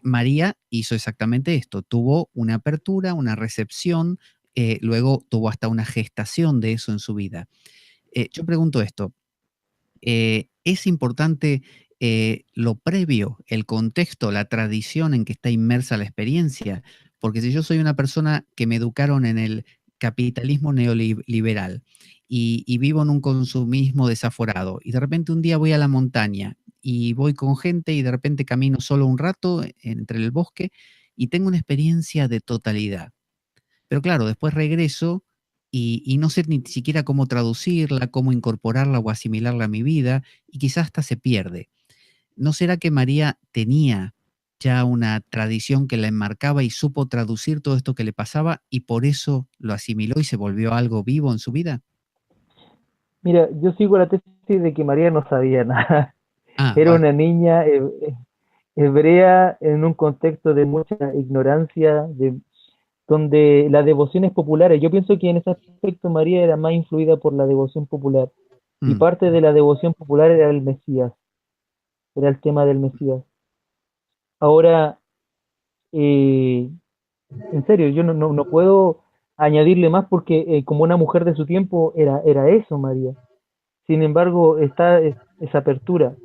María hizo exactamente esto, tuvo una apertura, una recepción, luego tuvo hasta una gestación de eso en su vida. Yo pregunto esto, es importante lo previo, el contexto, la tradición en que está inmersa la experiencia, porque si yo soy una persona que me educaron en el capitalismo neoliberal y vivo en un consumismo desaforado, y de repente un día voy a la montaña y voy con gente y de repente camino solo un rato entre el bosque y tengo una experiencia de totalidad. Pero claro, después regreso y no sé ni siquiera cómo traducirla, cómo incorporarla o asimilarla a mi vida, y quizás hasta se pierde. ¿No será que María tenía ya una tradición que la enmarcaba y supo traducir todo esto que le pasaba y por eso lo asimiló y se volvió algo vivo en su vida? Mira, yo sigo la tesis de que María no sabía nada. Ah, Era va. una niña hebrea en un contexto de mucha ignorancia, donde las devociones populares, yo pienso que en ese aspecto María era más influida por la devoción popular, y Mm, parte de la devoción popular era el Mesías, era el tema del Mesías. Ahora, eh, en serio, yo no puedo añadirle más porque como una mujer de su tiempo era eso, María. Sin embargo, está esa apertura.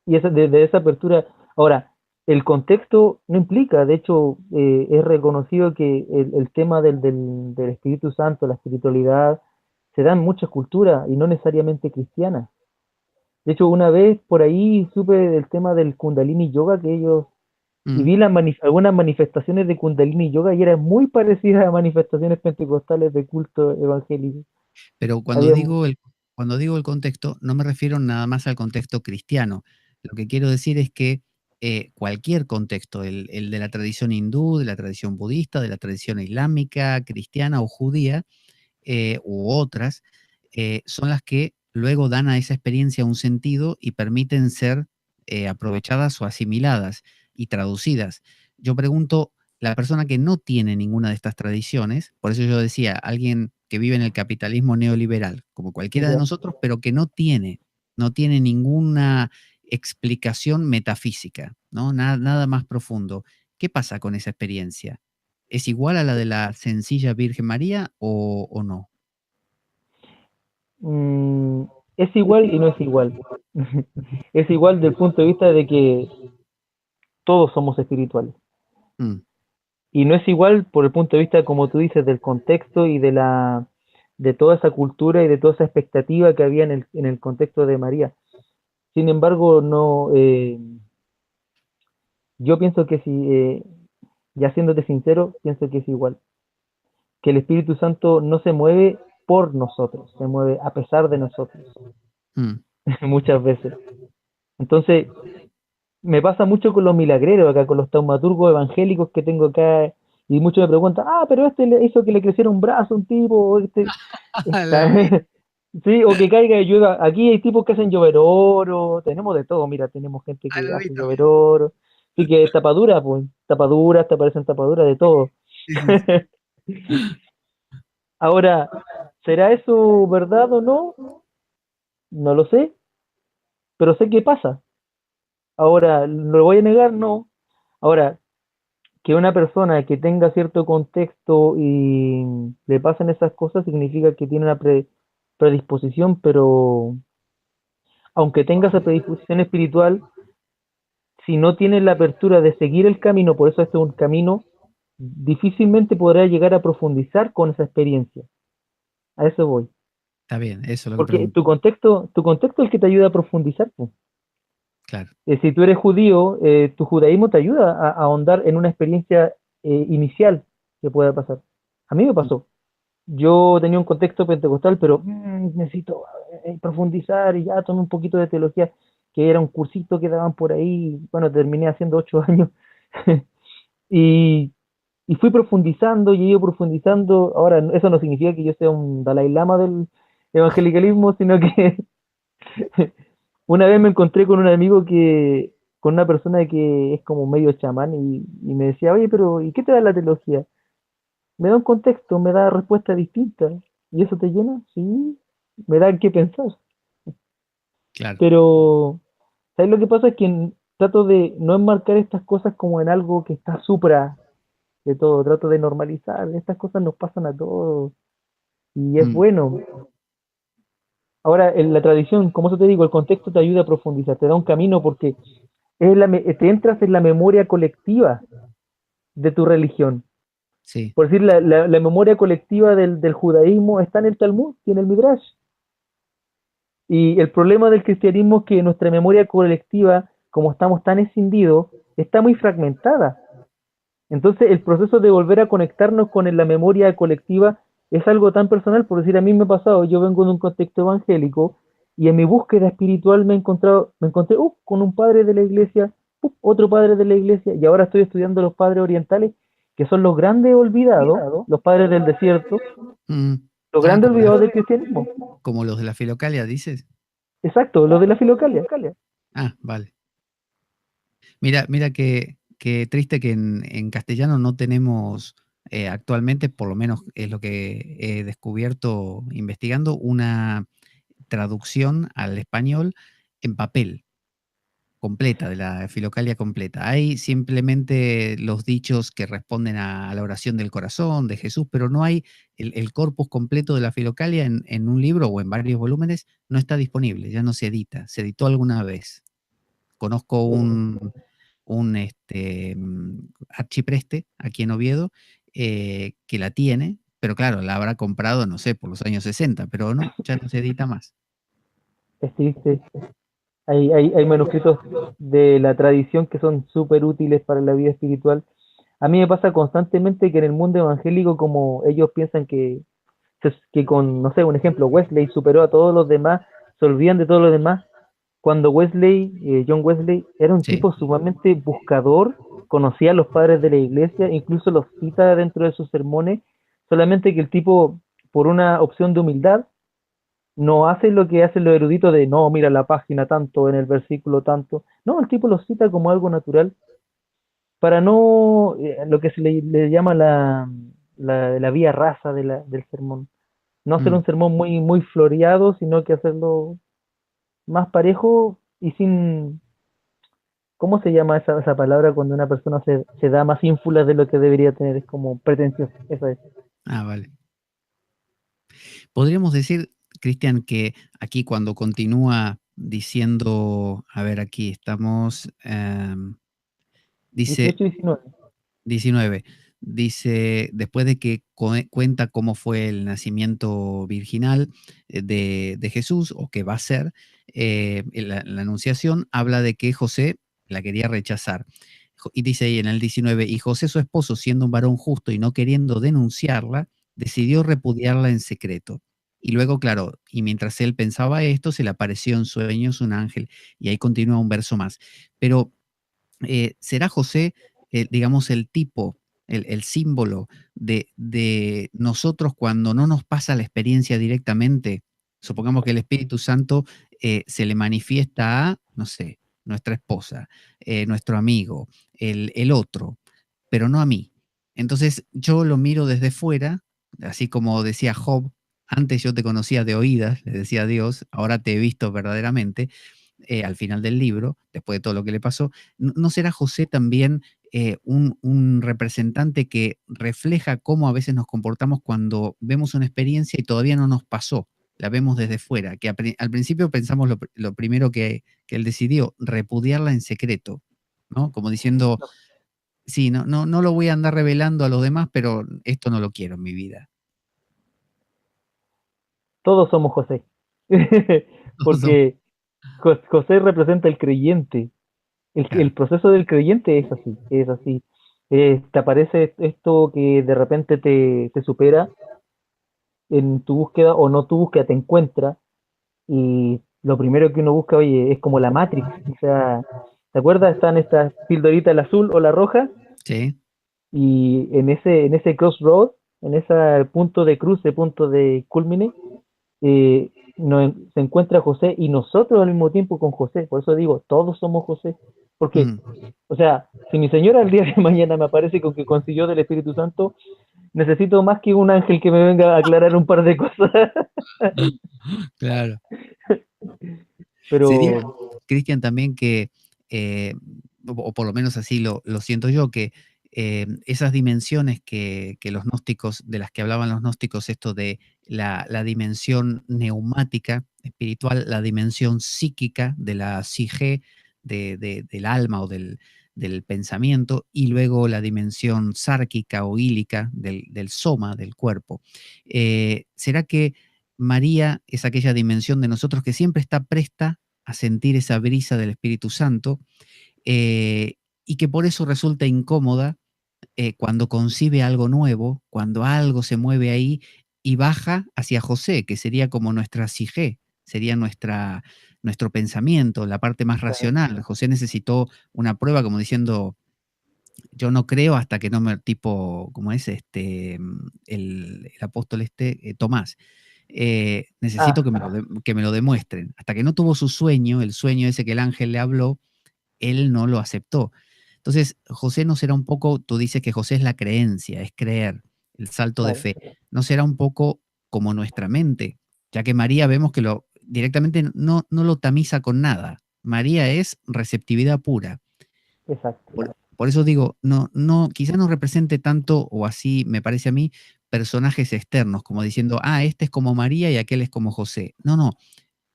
Y de esa apertura, ahora, el contexto no implica, de hecho, es reconocido que el tema del Espíritu Santo, la espiritualidad, se da en muchas culturas y no necesariamente cristianas. De hecho, una vez por ahí supe del tema del Kundalini Yoga que ellos, y mm. vi algunas manifestaciones de Kundalini Yoga y eran muy parecidas a manifestaciones pentecostales de culto evangélico. Pero Había, cuando digo el contexto, no me refiero nada más al contexto cristiano. Lo que quiero decir es que cualquier contexto, el de la tradición hindú, de la tradición budista, de la tradición islámica, cristiana o judía, u otras, son las que luego dan a esa experiencia un sentido y permiten ser aprovechadas o asimiladas y traducidas. Yo pregunto, la persona que no tiene ninguna de estas tradiciones, por eso yo decía, alguien que vive en el capitalismo neoliberal, como cualquiera de ya. nosotros, pero que no tiene ninguna explicación metafísica, ¿no? Nada más profundo. ¿Qué pasa con esa experiencia? ¿Es igual a la de la sencilla Virgen María o no? Mm, es igual y no es igual. Es igual del punto de vista de que todos somos espirituales. Mm, Y no es igual por el punto de vista, como tú dices, del contexto y de toda esa cultura y de toda esa expectativa que había en el contexto de María. Sin embargo, no, yo pienso que si, ya siéndote sincero, pienso que es igual. Que el Espíritu Santo no se mueve por nosotros, se mueve a pesar de nosotros, mm. muchas veces. Entonces, me pasa mucho con los milagreros acá, con los taumaturgos evangélicos que tengo acá, y muchos me preguntan, pero este le hizo que le creciera un brazo a un tipo, o este, La vi- sí, o que caiga de lluvia. Aquí hay tipos que hacen llover oro, tenemos de todo, mira, tenemos gente que lo vi hace llover también. oro, así que tapadura, pues, tapaduras, te aparecen tapaduras de todo. Sí, sí, sí. Ahora, ¿será eso verdad o no? No lo sé, pero sé qué pasa. Ahora, ¿lo voy a negar? No. Ahora, que una persona que tenga cierto contexto y le pasen esas cosas significa que tiene una predisposición, pero aunque tenga esa predisposición espiritual, si no tiene la apertura de seguir el camino, por eso este es un camino, difícilmente podrá llegar a profundizar con esa experiencia. A eso voy. Está bien, eso es lo que Porque pregunto. tu contexto es el que te ayuda a profundizar, pues. Claro. Si tú eres judío, tu judaísmo te ayuda a ahondar en una experiencia inicial que pueda pasar. A mí me Mm, pasó. Yo tenía un contexto pentecostal, pero necesito profundizar y ya tomé un poquito de teología, que era un cursito que daban por ahí. Bueno, terminé haciendo 8 años y, y fui profundizando y he ido profundizando. Ahora, eso no significa que yo sea un Dalai Lama del evangelicalismo, sino que una vez me encontré con un amigo con una persona que es como medio chamán y me decía, oye, pero ¿y qué te da la teología? Me da un contexto, me da respuestas distintas. ¿Y eso te llena? Sí, me da que pensar. claro. Pero, ¿sabes lo que pasa? Es que trato de no enmarcar estas cosas como en algo que está supra de todo, trato de normalizar. Estas cosas nos pasan a todos y es Mm, bueno. Ahora, en la tradición, como eso te digo, el contexto te ayuda a profundizar, te da un camino porque te entras en la memoria colectiva de tu religión. sí, Por decir, la memoria colectiva del judaísmo está en el Talmud y en el Midrash. Y el problema del cristianismo es que nuestra memoria colectiva, como estamos tan escindidos, está muy fragmentada. Entonces, el proceso de volver a conectarnos con la memoria colectiva es algo tan personal. Por decir, a mí me ha pasado, yo vengo de un contexto evangélico y en mi búsqueda espiritual me encontré con un padre de la iglesia otro padre de la iglesia, y ahora estoy estudiando los padres orientales, que son los grandes olvidados, los padres del desierto, Mm. los Ah, grandes olvidados del cristianismo. como los de la Filocalia, dices. Exacto, los de la Filocalia. Ah, vale. Mira qué triste que en castellano no tenemos actualmente, por lo menos es lo que he descubierto investigando, una traducción al español en papel, completa, de la Filocalia completa. Hay simplemente los dichos que responden a la oración del corazón de Jesús, pero no hay el corpus completo de la Filocalia en un libro o en varios volúmenes, no está disponible, ya no se edita. Se editó alguna vez. Conozco archipreste aquí en Oviedo que la tiene, pero claro, la habrá comprado, no sé, por los años 60, pero no, ya no se edita más. Es triste. Hay manuscritos de la tradición que son súper útiles para la vida espiritual. A mí me pasa constantemente que en el mundo evangélico, como ellos piensan que con, no sé, un ejemplo, Wesley superó a todos los demás, se olvidan de todos los demás, cuando John Wesley, era un Sí. tipo sumamente buscador, conocía a los padres de la iglesia, incluso los cita dentro de sus sermones, solamente que el tipo, por una opción de humildad, no hace lo que hacen los eruditos de, no, mira la página tanto, en el versículo tanto. No, el tipo lo cita como algo natural, para no, lo que le llama la vía rasa del sermón. No hacer Mm. un sermón muy floreado, sino que hacerlo más parejo y sin, ¿cómo se llama esa palabra cuando una persona se da más ínfulas de lo que debería tener? Es como pretencioso, eso es. Ah, vale. Podríamos decir, Cristian, que aquí cuando continúa diciendo, a ver, aquí estamos, dice 18 y 19. 19, dice, después de que cuenta cómo fue el nacimiento virginal de Jesús, o que va a ser, la anunciación, habla de que José la quería rechazar. Y dice ahí en el 19, y José su esposo, siendo un varón justo y no queriendo denunciarla, decidió repudiarla en secreto. Y luego, claro, y mientras él pensaba esto, se le apareció en sueños un ángel. Y ahí continúa un verso más. Pero ¿será José, digamos, el tipo, el símbolo de nosotros cuando no nos pasa la experiencia directamente? Supongamos que el Espíritu Santo se le manifiesta a, no sé, nuestra esposa, nuestro amigo, el otro, pero no a mí. Entonces yo lo miro desde fuera, así como decía Job, antes yo te conocía de oídas, le decía a Dios, ahora te he visto verdaderamente, al final del libro, después de todo lo que le pasó. ¿No será José también un representante que refleja cómo a veces nos comportamos cuando vemos una experiencia y todavía no nos pasó? La vemos desde fuera, que al principio pensamos lo primero que él decidió, repudiarla en secreto, ¿no? Como diciendo, sí, no lo voy a andar revelando a los demás, pero esto no lo quiero en mi vida. Todos somos José. Todos son- Porque José representa el creyente. claro. El proceso del creyente es así, es así. Te aparece esto que de repente te supera en tu búsqueda o no tu búsqueda, te encuentra y lo primero que uno busca, oye, es como la Matrix. O sea, ¿te acuerdas? Están estas pildoritas, la azul o la roja, Sí. y en ese crossroad, en ese punto de cruce, punto de culmine, se encuentra José y nosotros al mismo tiempo con José. Por eso digo, todos somos José. Porque, Mm. o sea, si mi señora el día de mañana me aparece con que consiguió del Espíritu Santo, necesito más que un ángel que me venga a aclarar un par de cosas. Claro. Sería, Pero Cristian, también que, eh, o por lo menos así lo siento yo, que esas dimensiones que los gnósticos, de las que hablaban los gnósticos, esto de la dimensión neumática, espiritual, la dimensión psíquica de la psique, del alma o del pensamiento, y luego la dimensión sárquica o ílica del soma, del cuerpo. ¿Será que María es aquella dimensión de nosotros que siempre está presta a sentir esa brisa del Espíritu Santo, eh, y que por eso resulta incómoda cuando concibe algo nuevo, cuando algo se mueve ahí y baja hacia José, que sería como nuestra psique? sería nuestro pensamiento, la parte más racional. José necesitó una prueba como diciendo, yo no creo hasta que no me, tipo, ¿cómo es el apóstol Tomás? Necesito Ah, que me lo demuestren. Hasta que no tuvo su sueño, el sueño ese que el ángel le habló, él no lo aceptó. Entonces, José no será un poco, tú dices que José es la creencia, es creer, el salto de claro, fe. No será un poco como nuestra mente, ya que María vemos que lo directamente no lo tamiza con nada. María es receptividad pura. exacto. Por eso digo, quizás no represente tanto, o así me parece a mí, personajes externos, como diciendo, este es como María y aquel es como José. No, no,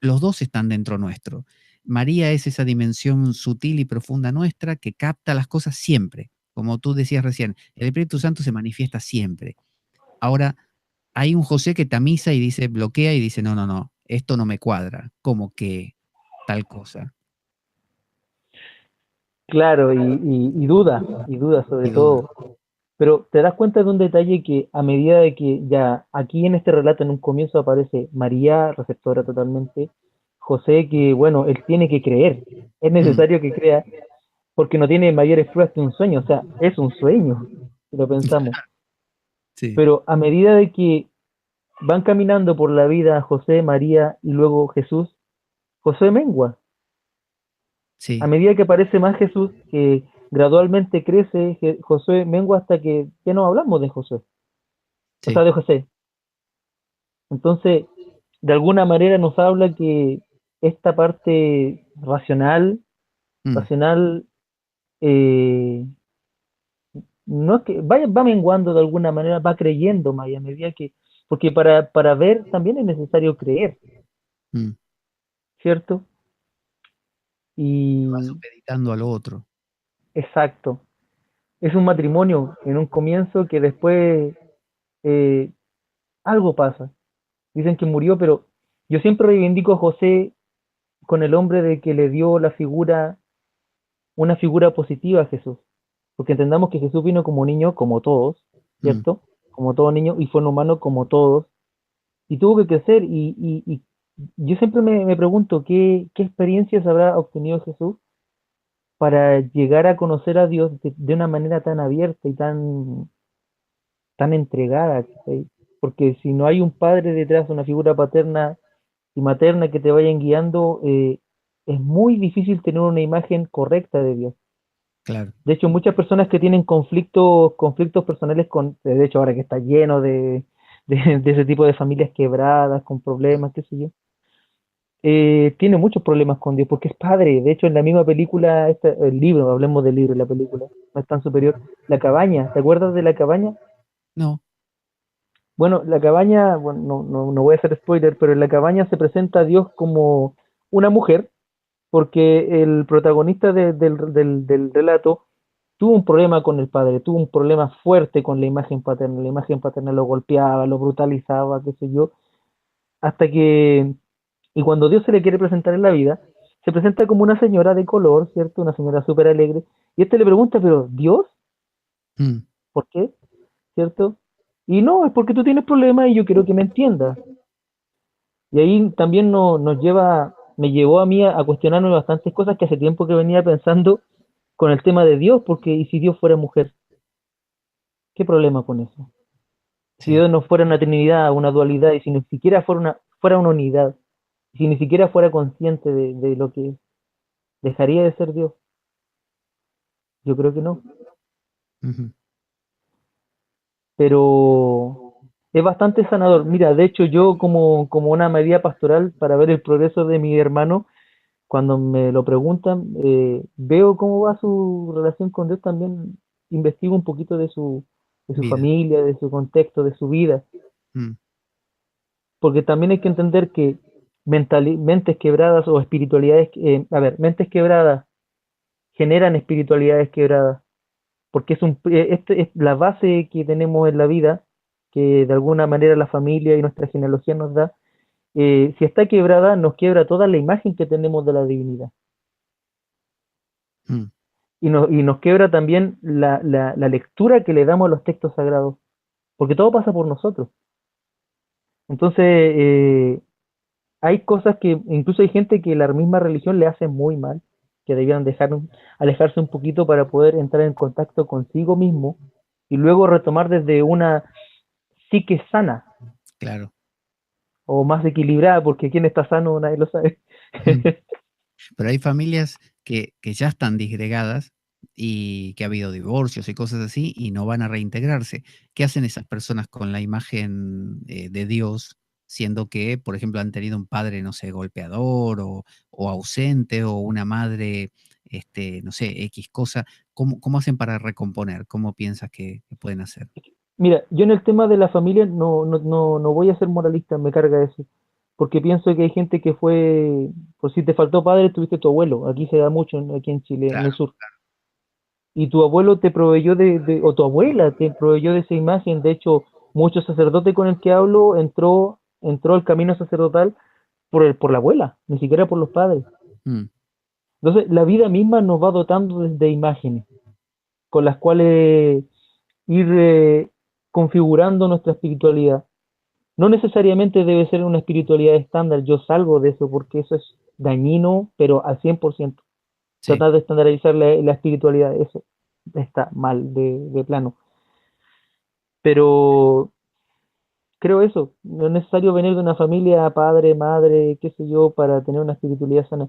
los dos están dentro nuestro. María es esa dimensión sutil y profunda nuestra que capta las cosas siempre. Como tú decías recién, el Espíritu Santo se manifiesta siempre. Ahora, hay un José que tamiza y dice, bloquea y dice, no, no, no, esto no me cuadra, como que tal cosa. Claro, y duda sobre Y duda. todo. Pero te das cuenta de un detalle que a medida de que ya aquí en este relato en un comienzo aparece María, receptora totalmente, José que, bueno, él tiene que creer, es Mm, necesario que crea, porque no tiene mayores pruebas que un sueño, o sea, es un sueño, si lo pensamos. sí, Pero a medida de que van caminando por la vida José, María y luego Jesús, José mengua. A sí, medida que aparece más Jesús, que gradualmente crece, José mengua hasta que ya no hablamos de José, o sea, sí. de José. Entonces, de alguna manera nos habla que esta parte racional, Mm, racional, eh, no es que va menguando de alguna manera, va creyendo más y a medida que, porque para ver también es necesario creer, mm. ¿cierto? Va Y supeditando al otro. exacto, es un matrimonio en un comienzo que después eh, algo pasa. Dicen que murió, pero yo siempre reivindico a José con el hombre de que le dio la figura, una figura positiva a Jesús. Porque entendamos que Jesús vino como niño, como todos, Mm, ¿cierto? Como todo niño, y fue un humano como todos, y tuvo que crecer, y yo siempre me pregunto qué experiencias habrá obtenido Jesús para llegar a conocer a Dios de una manera tan abierta y tan entregada, ¿cachai? Porque si no hay un padre detrás, una figura paterna y materna que te vayan guiando, es muy difícil tener una imagen correcta de Dios. claro. De hecho, muchas personas que tienen conflictos personales de hecho, ahora que está lleno de ese tipo de familias quebradas, con problemas, qué sé yo, tiene muchos problemas con Dios, porque es padre. De hecho, en la misma película, el libro, hablemos del libro, la película, no es tan superior. La cabaña, ¿te acuerdas de la cabaña? No. Bueno, la cabaña, bueno, no voy a hacer spoiler, pero en la cabaña se presenta a Dios como una mujer, porque el protagonista del relato tuvo un problema con el padre, tuvo un problema fuerte con la imagen paterna lo golpeaba, lo brutalizaba, qué sé yo, hasta que, y cuando Dios se le quiere presentar en la vida, se presenta como una señora de color, ¿cierto? Una señora súper alegre, y este le pregunta, pero Dios, Mm, ¿por qué? ¿Cierto? Y no, es porque tú tienes problemas y yo quiero que me entiendas. Y ahí también me llevó a mí a cuestionarme bastantes cosas que hace tiempo que venía pensando con el tema de Dios, porque ¿y si Dios fuera mujer? ¿Qué problema con eso? Si sí. Dios no fuera una trinidad, una dualidad, y si ni siquiera fuera una unidad, y si ni siquiera fuera consciente de lo que es, ¿dejaría de ser Dios? Yo creo que no. Ujú. Pero es bastante sanador. Mira, de hecho yo como una medida pastoral para ver el progreso de mi hermano, cuando me lo preguntan, veo cómo va su relación con Dios también, investigo un poquito de su Vida. familia, de su contexto, de su vida, Mm, porque también hay que entender que mentes quebradas o espiritualidades, mentes quebradas generan espiritualidades quebradas, porque este es la base que tenemos en la vida, que de alguna manera la familia y nuestra genealogía nos da. Si está quebrada, nos quiebra toda la imagen que tenemos de la divinidad. mm, Y nos quiebra también la lectura que le damos a los textos sagrados, porque todo pasa por nosotros. Entonces, hay cosas que, incluso hay gente que la misma religión le hace muy mal, que debieran alejarse un poquito para poder entrar en contacto consigo mismo y luego retomar desde una psique sana claro. o más equilibrada, porque quién está sano nadie lo sabe. Pero hay familias que ya están disgregadas y que ha habido divorcios y cosas así y no van a reintegrarse. ¿Qué hacen esas personas con la imagen de Dios, siendo que, por ejemplo, han tenido un padre, no sé, golpeador o ausente o una madre, no sé, X cosa? ¿Cómo hacen para recomponer? ¿Cómo piensas que pueden hacer? Mira, yo en el tema de la familia no voy a ser moralista, me carga eso, porque pienso que hay gente que fue, por si te faltó padre, tuviste tu abuelo, aquí se da mucho, aquí en Chile, en el Claro, sur, y tu abuelo te proveyó o tu abuela te proveyó de esa imagen. De hecho, muchos sacerdotes con el que hablo entró al camino sacerdotal por la abuela, ni siquiera por los padres. mm, Entonces, la vida misma nos va dotando de imágenes con las cuales ir configurando nuestra espiritualidad. No necesariamente debe ser una espiritualidad estándar, yo salgo de eso porque eso es dañino, pero al 100%. sí. Tratar de estandarizar la espiritualidad, eso está mal de plano. Pero creo eso, no es necesario venir de una familia, padre, madre, qué sé yo, para tener una espiritualidad sana.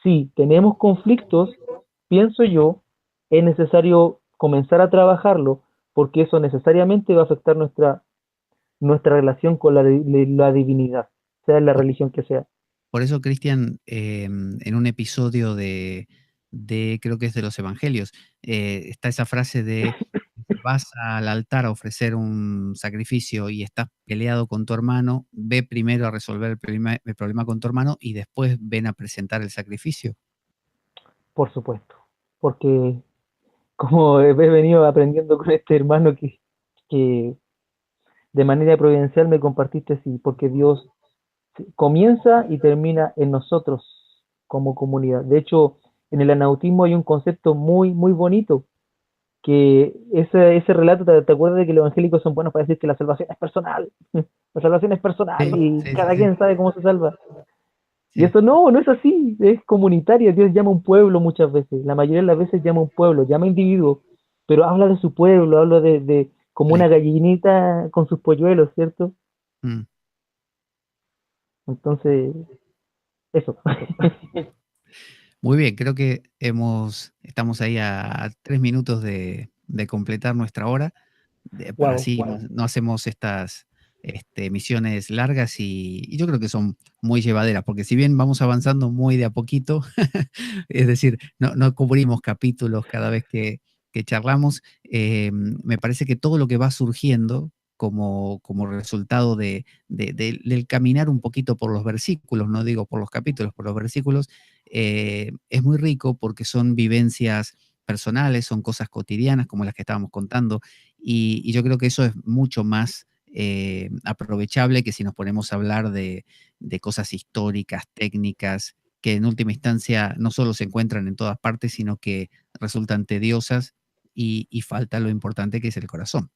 Si tenemos conflictos, pienso yo, es necesario comenzar a trabajarlo, porque eso necesariamente va a afectar nuestra relación con la divinidad, sea la religión que sea. Por eso, Cristian, en un episodio creo que es de los Evangelios, está esa frase de, si vas al altar a ofrecer un sacrificio y estás peleado con tu hermano, ve primero a resolver el problema con tu hermano y después ven a presentar el sacrificio. Por supuesto, porque como he venido aprendiendo con este hermano que de manera providencial me compartiste así, porque Dios comienza y termina en nosotros como comunidad. De hecho, en el anautismo hay un concepto muy, muy bonito, que ese relato, ¿te acuerdas de que los evangélicos son buenos para decir que la salvación es personal? La salvación es personal Sí, y sí, sí, cada sí, quien sabe cómo se salva. Y sí, eso no es así, es comunitaria. Dios llama a un pueblo muchas veces, la mayoría de las veces llama a un pueblo, llama a individuos, pero habla de su pueblo, habla de como sí. una gallinita con sus polluelos, ¿cierto? Mm. Entonces, eso. Muy bien, creo que estamos ahí a 3 minutos de completar nuestra hora. Para Wow. así no hacemos estas misiones largas y yo creo que son muy llevaderas, porque si bien vamos avanzando muy de a poquito, es decir, no cubrimos capítulos cada vez que charlamos, me parece que todo lo que va surgiendo como resultado del caminar un poquito por los versículos, no digo por los capítulos, por los versículos, es muy rico porque son vivencias personales, son cosas cotidianas como las que estábamos contando, y yo creo que eso es mucho más aprovechable que si nos ponemos a hablar de cosas históricas, técnicas, que en última instancia no solo se encuentran en todas partes, sino que resultan tediosas y falta lo importante que es el corazón.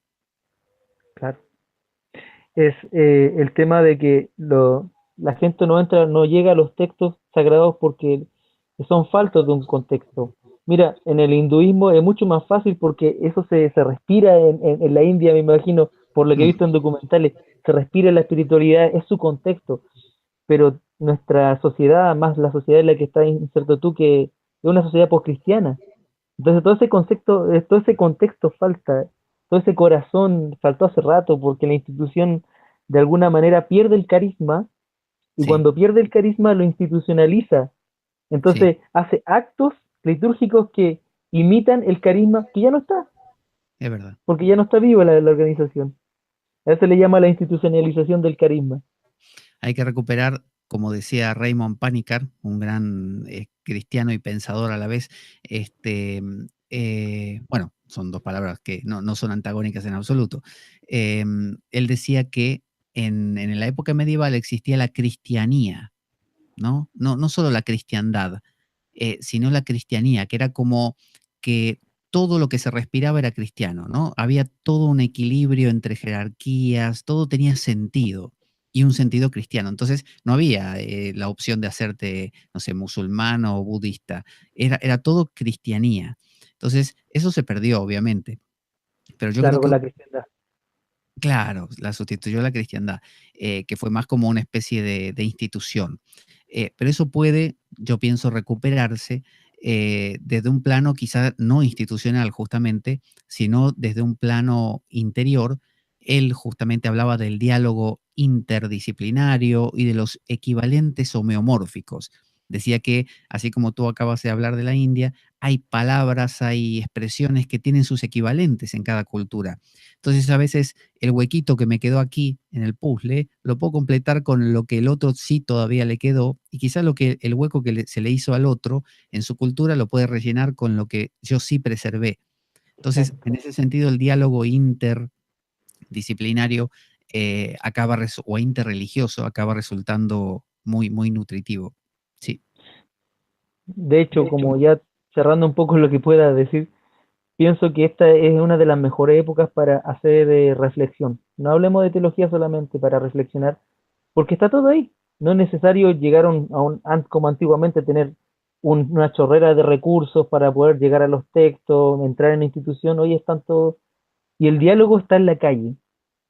Claro. Es el tema de que la gente no llega a los textos sagrados porque son faltos de un contexto. Mira, en el hinduismo es mucho más fácil porque eso se respira en la India, me imagino, por lo que he Mm, visto en documentales, se respira la espiritualidad, es su contexto, pero nuestra sociedad, más la sociedad en la que estás inserto tú, que es una sociedad poscristiana, entonces todo ese contexto falta, todo ese corazón faltó hace rato porque la institución de alguna manera pierde el carisma y sí, cuando pierde el carisma lo institucionaliza. sí, Entonces hace actos litúrgicos que imitan el carisma que ya no está, es verdad. porque ya no está viva la organización. A eso se le llama la institucionalización del carisma. Hay que recuperar, como decía Raymond Panikkar, un gran cristiano y pensador a la vez, bueno, son dos palabras que no son antagónicas en absoluto. Él decía que en la época medieval existía la cristianía, ¿no? No solo la cristiandad, sino la cristianía, que era como que todo lo que se respiraba era cristiano, ¿no? Había todo un equilibrio entre jerarquías, todo tenía sentido. y un sentido cristiano. Entonces, no había la opción de hacerte, no sé, musulmán o budista. Era todo cristianía. Entonces, eso se perdió, obviamente. Pero yo creo Claro, que, con la cristiandad. claro, la sustituyó la cristiandad, que fue más como una especie de institución. Pero eso puede, yo pienso, recuperarse desde un plano quizá no institucional justamente, sino desde un plano interior. Él justamente hablaba del diálogo interdisciplinario y de los equivalentes homeomórficos. Decía que, así como tú acabas de hablar de la India, hay palabras, hay expresiones que tienen sus equivalentes en cada cultura. Entonces, a veces el huequito que me quedó aquí en el puzzle lo puedo completar con lo que el otro sí todavía le quedó, y quizás lo que el hueco que se le hizo al otro en su cultura lo puede rellenar con lo que yo sí preservé. Entonces, en Exacto. ese sentido, el diálogo interdisciplinario o interreligioso acaba resultando muy, muy nutritivo. Sí. De hecho, como ya cerrando un poco lo que pueda decir, pienso que esta es una de las mejores épocas para hacer reflexión. No hablemos de teología solamente para reflexionar, porque está todo ahí. No es necesario llegar como antiguamente, tener una chorrera de recursos para poder llegar a los textos, entrar en la institución. Hoy están todos, y el diálogo está en la calle.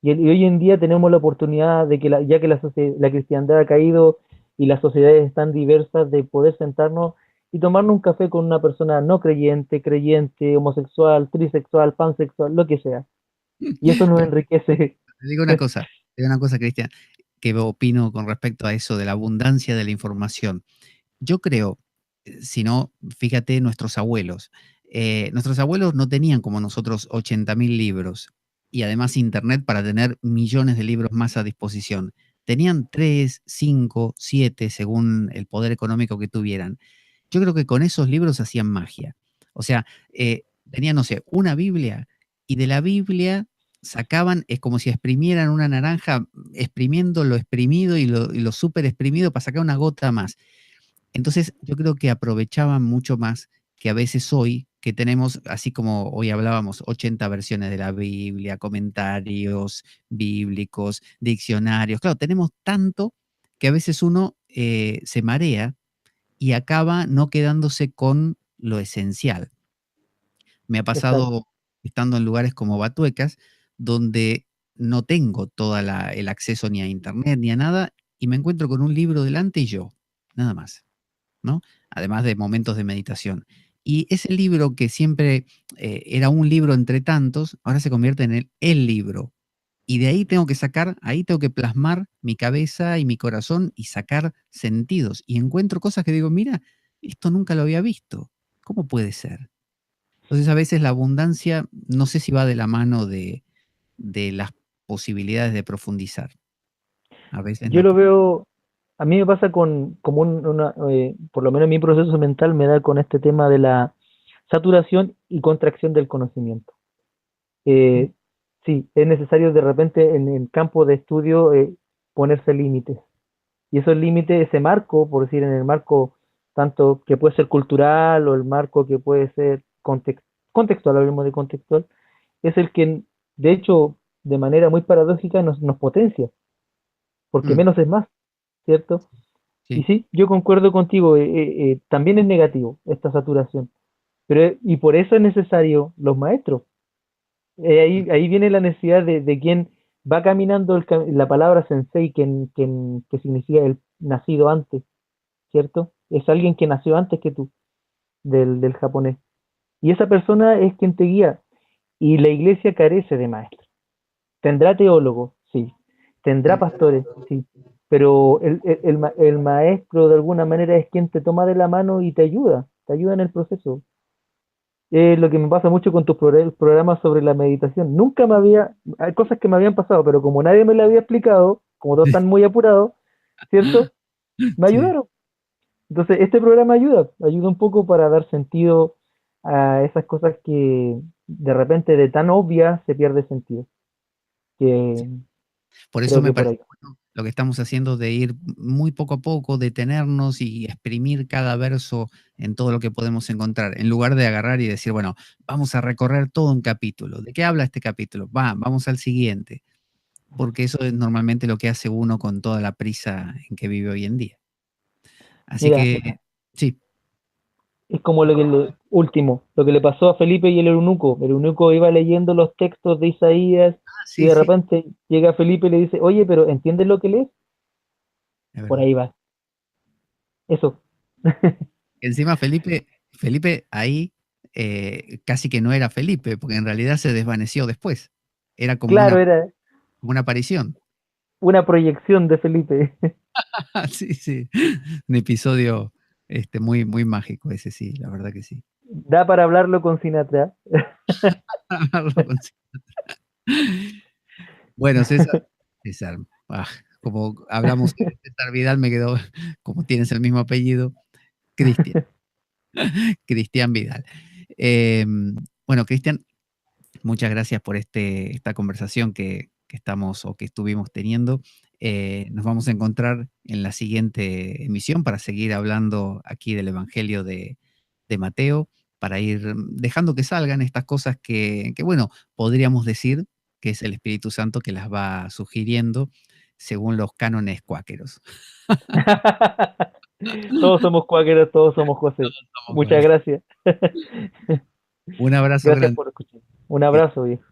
Y hoy en día tenemos la oportunidad de que, ya que la cristiandad ha caído y las sociedades están diversas, de poder sentarnos y tomarnos un café con una persona no creyente, creyente, homosexual, trisexual, pansexual, lo que sea. Y eso nos Pero enriquece. te digo una cosa, Cristian, que opino con respecto a eso de la abundancia de la información. Yo creo, si no, fíjate, nuestros abuelos no tenían como nosotros 80.000 libros y además internet para tener millones de libros más a disposición. Tenían 3, 5, 7, según el poder económico que tuvieran. Yo creo que con esos libros hacían magia. O sea, tenían, no sé, una Biblia, y de la Biblia sacaban, es como si exprimieran una naranja, exprimiendo lo exprimido y lo súper exprimido para sacar una gota más. Entonces, yo creo que aprovechaban mucho más que a veces hoy, que tenemos, así como hoy hablábamos, 80 versiones de la Biblia, comentarios bíblicos, diccionarios. Claro, tenemos tanto que a veces uno se marea y acaba no quedándose con lo esencial. Me ha Exacto. pasado estando en lugares como Batuecas, donde no tengo todo el acceso ni a internet ni a nada, y me encuentro con un libro delante y yo, nada más, ¿no? Además de momentos de meditación. Y ese libro que siempre era un libro entre tantos, ahora se convierte en el libro. Y de ahí tengo que sacar, ahí tengo que plasmar mi cabeza y mi corazón y sacar sentidos. Y encuentro cosas que digo, mira, esto nunca lo había visto. ¿Cómo puede ser? Entonces, a veces la abundancia, no sé si va de la mano de las posibilidades de profundizar. A veces Yo no lo tanto. veo, a mí me pasa como por lo menos mi proceso mental me da con este tema de la saturación y contracción del conocimiento. Mm, Eh, sí, es necesario de repente en el campo de estudio ponerse límites. Y esos límites, ese marco, por decir, en el marco tanto que puede ser cultural o el marco que puede ser contextual, hablemos de contextual, es el que, de hecho, de manera muy paradójica nos potencia, porque mm, menos es más, ¿cierto? Y sí, sí, yo concuerdo contigo, también es negativo esta saturación, pero y por eso es necesario los maestros. mm, Ahí viene la necesidad de quien va caminando la palabra sensei, que significa el nacido antes, ¿cierto? Es alguien que nació antes que tú, del japonés. Y esa persona es quien te guía. Y la iglesia carece de maestros. Tendrá teólogos, sí. Tendrá mm, pastores, sí. Pero el maestro de alguna manera es quien te toma de la mano y te ayuda en el proceso. Lo que me pasa mucho con tus programas sobre la meditación. Hay cosas que me habían pasado, pero como nadie me lo había explicado, como todos están muy apurados, ¿cierto? Me sí. ayudaron. Entonces, este programa ayuda un poco para dar sentido a esas cosas que de repente de tan obvias se pierde sentido. Que Por eso creo me que por parece ahí. bueno lo que estamos haciendo de ir muy poco a poco, detenernos y exprimir cada verso en todo lo que podemos encontrar, en lugar de agarrar y decir, bueno, vamos a recorrer todo un capítulo. ¿De qué habla este capítulo? Vamos al siguiente. porque eso es normalmente lo que hace uno con toda la prisa en que vive hoy en día. Así Mira, que sí. es como lo que le pasó a Felipe y el eunuco. El eunuco iba leyendo los textos de Isaías Ah, y sí, de sí, repente llega Felipe y le dice, oye, pero ¿entiendes lo que lees? es Por verdad. ahí va. Eso. Encima Felipe ahí, casi que no era Felipe, porque en realidad se desvaneció después. Era Claro, era como una aparición. una proyección de Felipe. Sí, sí. Un episodio, muy, muy mágico ese, sí, la verdad que sí. Da para hablarlo con Sinatra. Hablarlo con Bueno, César, como hablamos de César Vidal, me quedó, como tienes el mismo apellido, Cristian, Cristian Vidal. Bueno, Cristian, muchas gracias por esta conversación que estamos o que estuvimos teniendo. Nos vamos a encontrar en la siguiente emisión para seguir hablando aquí del Evangelio de Mateo, para ir dejando que salgan estas cosas que, bueno, podríamos decir que es el Espíritu Santo que las va sugiriendo según los cánones cuáqueros. Todos somos cuáqueros, todos somos José. Vamos, Muchas Juan. gracias. Un abrazo Gracias grande. por escuchar. Un Que abrazo, viejo.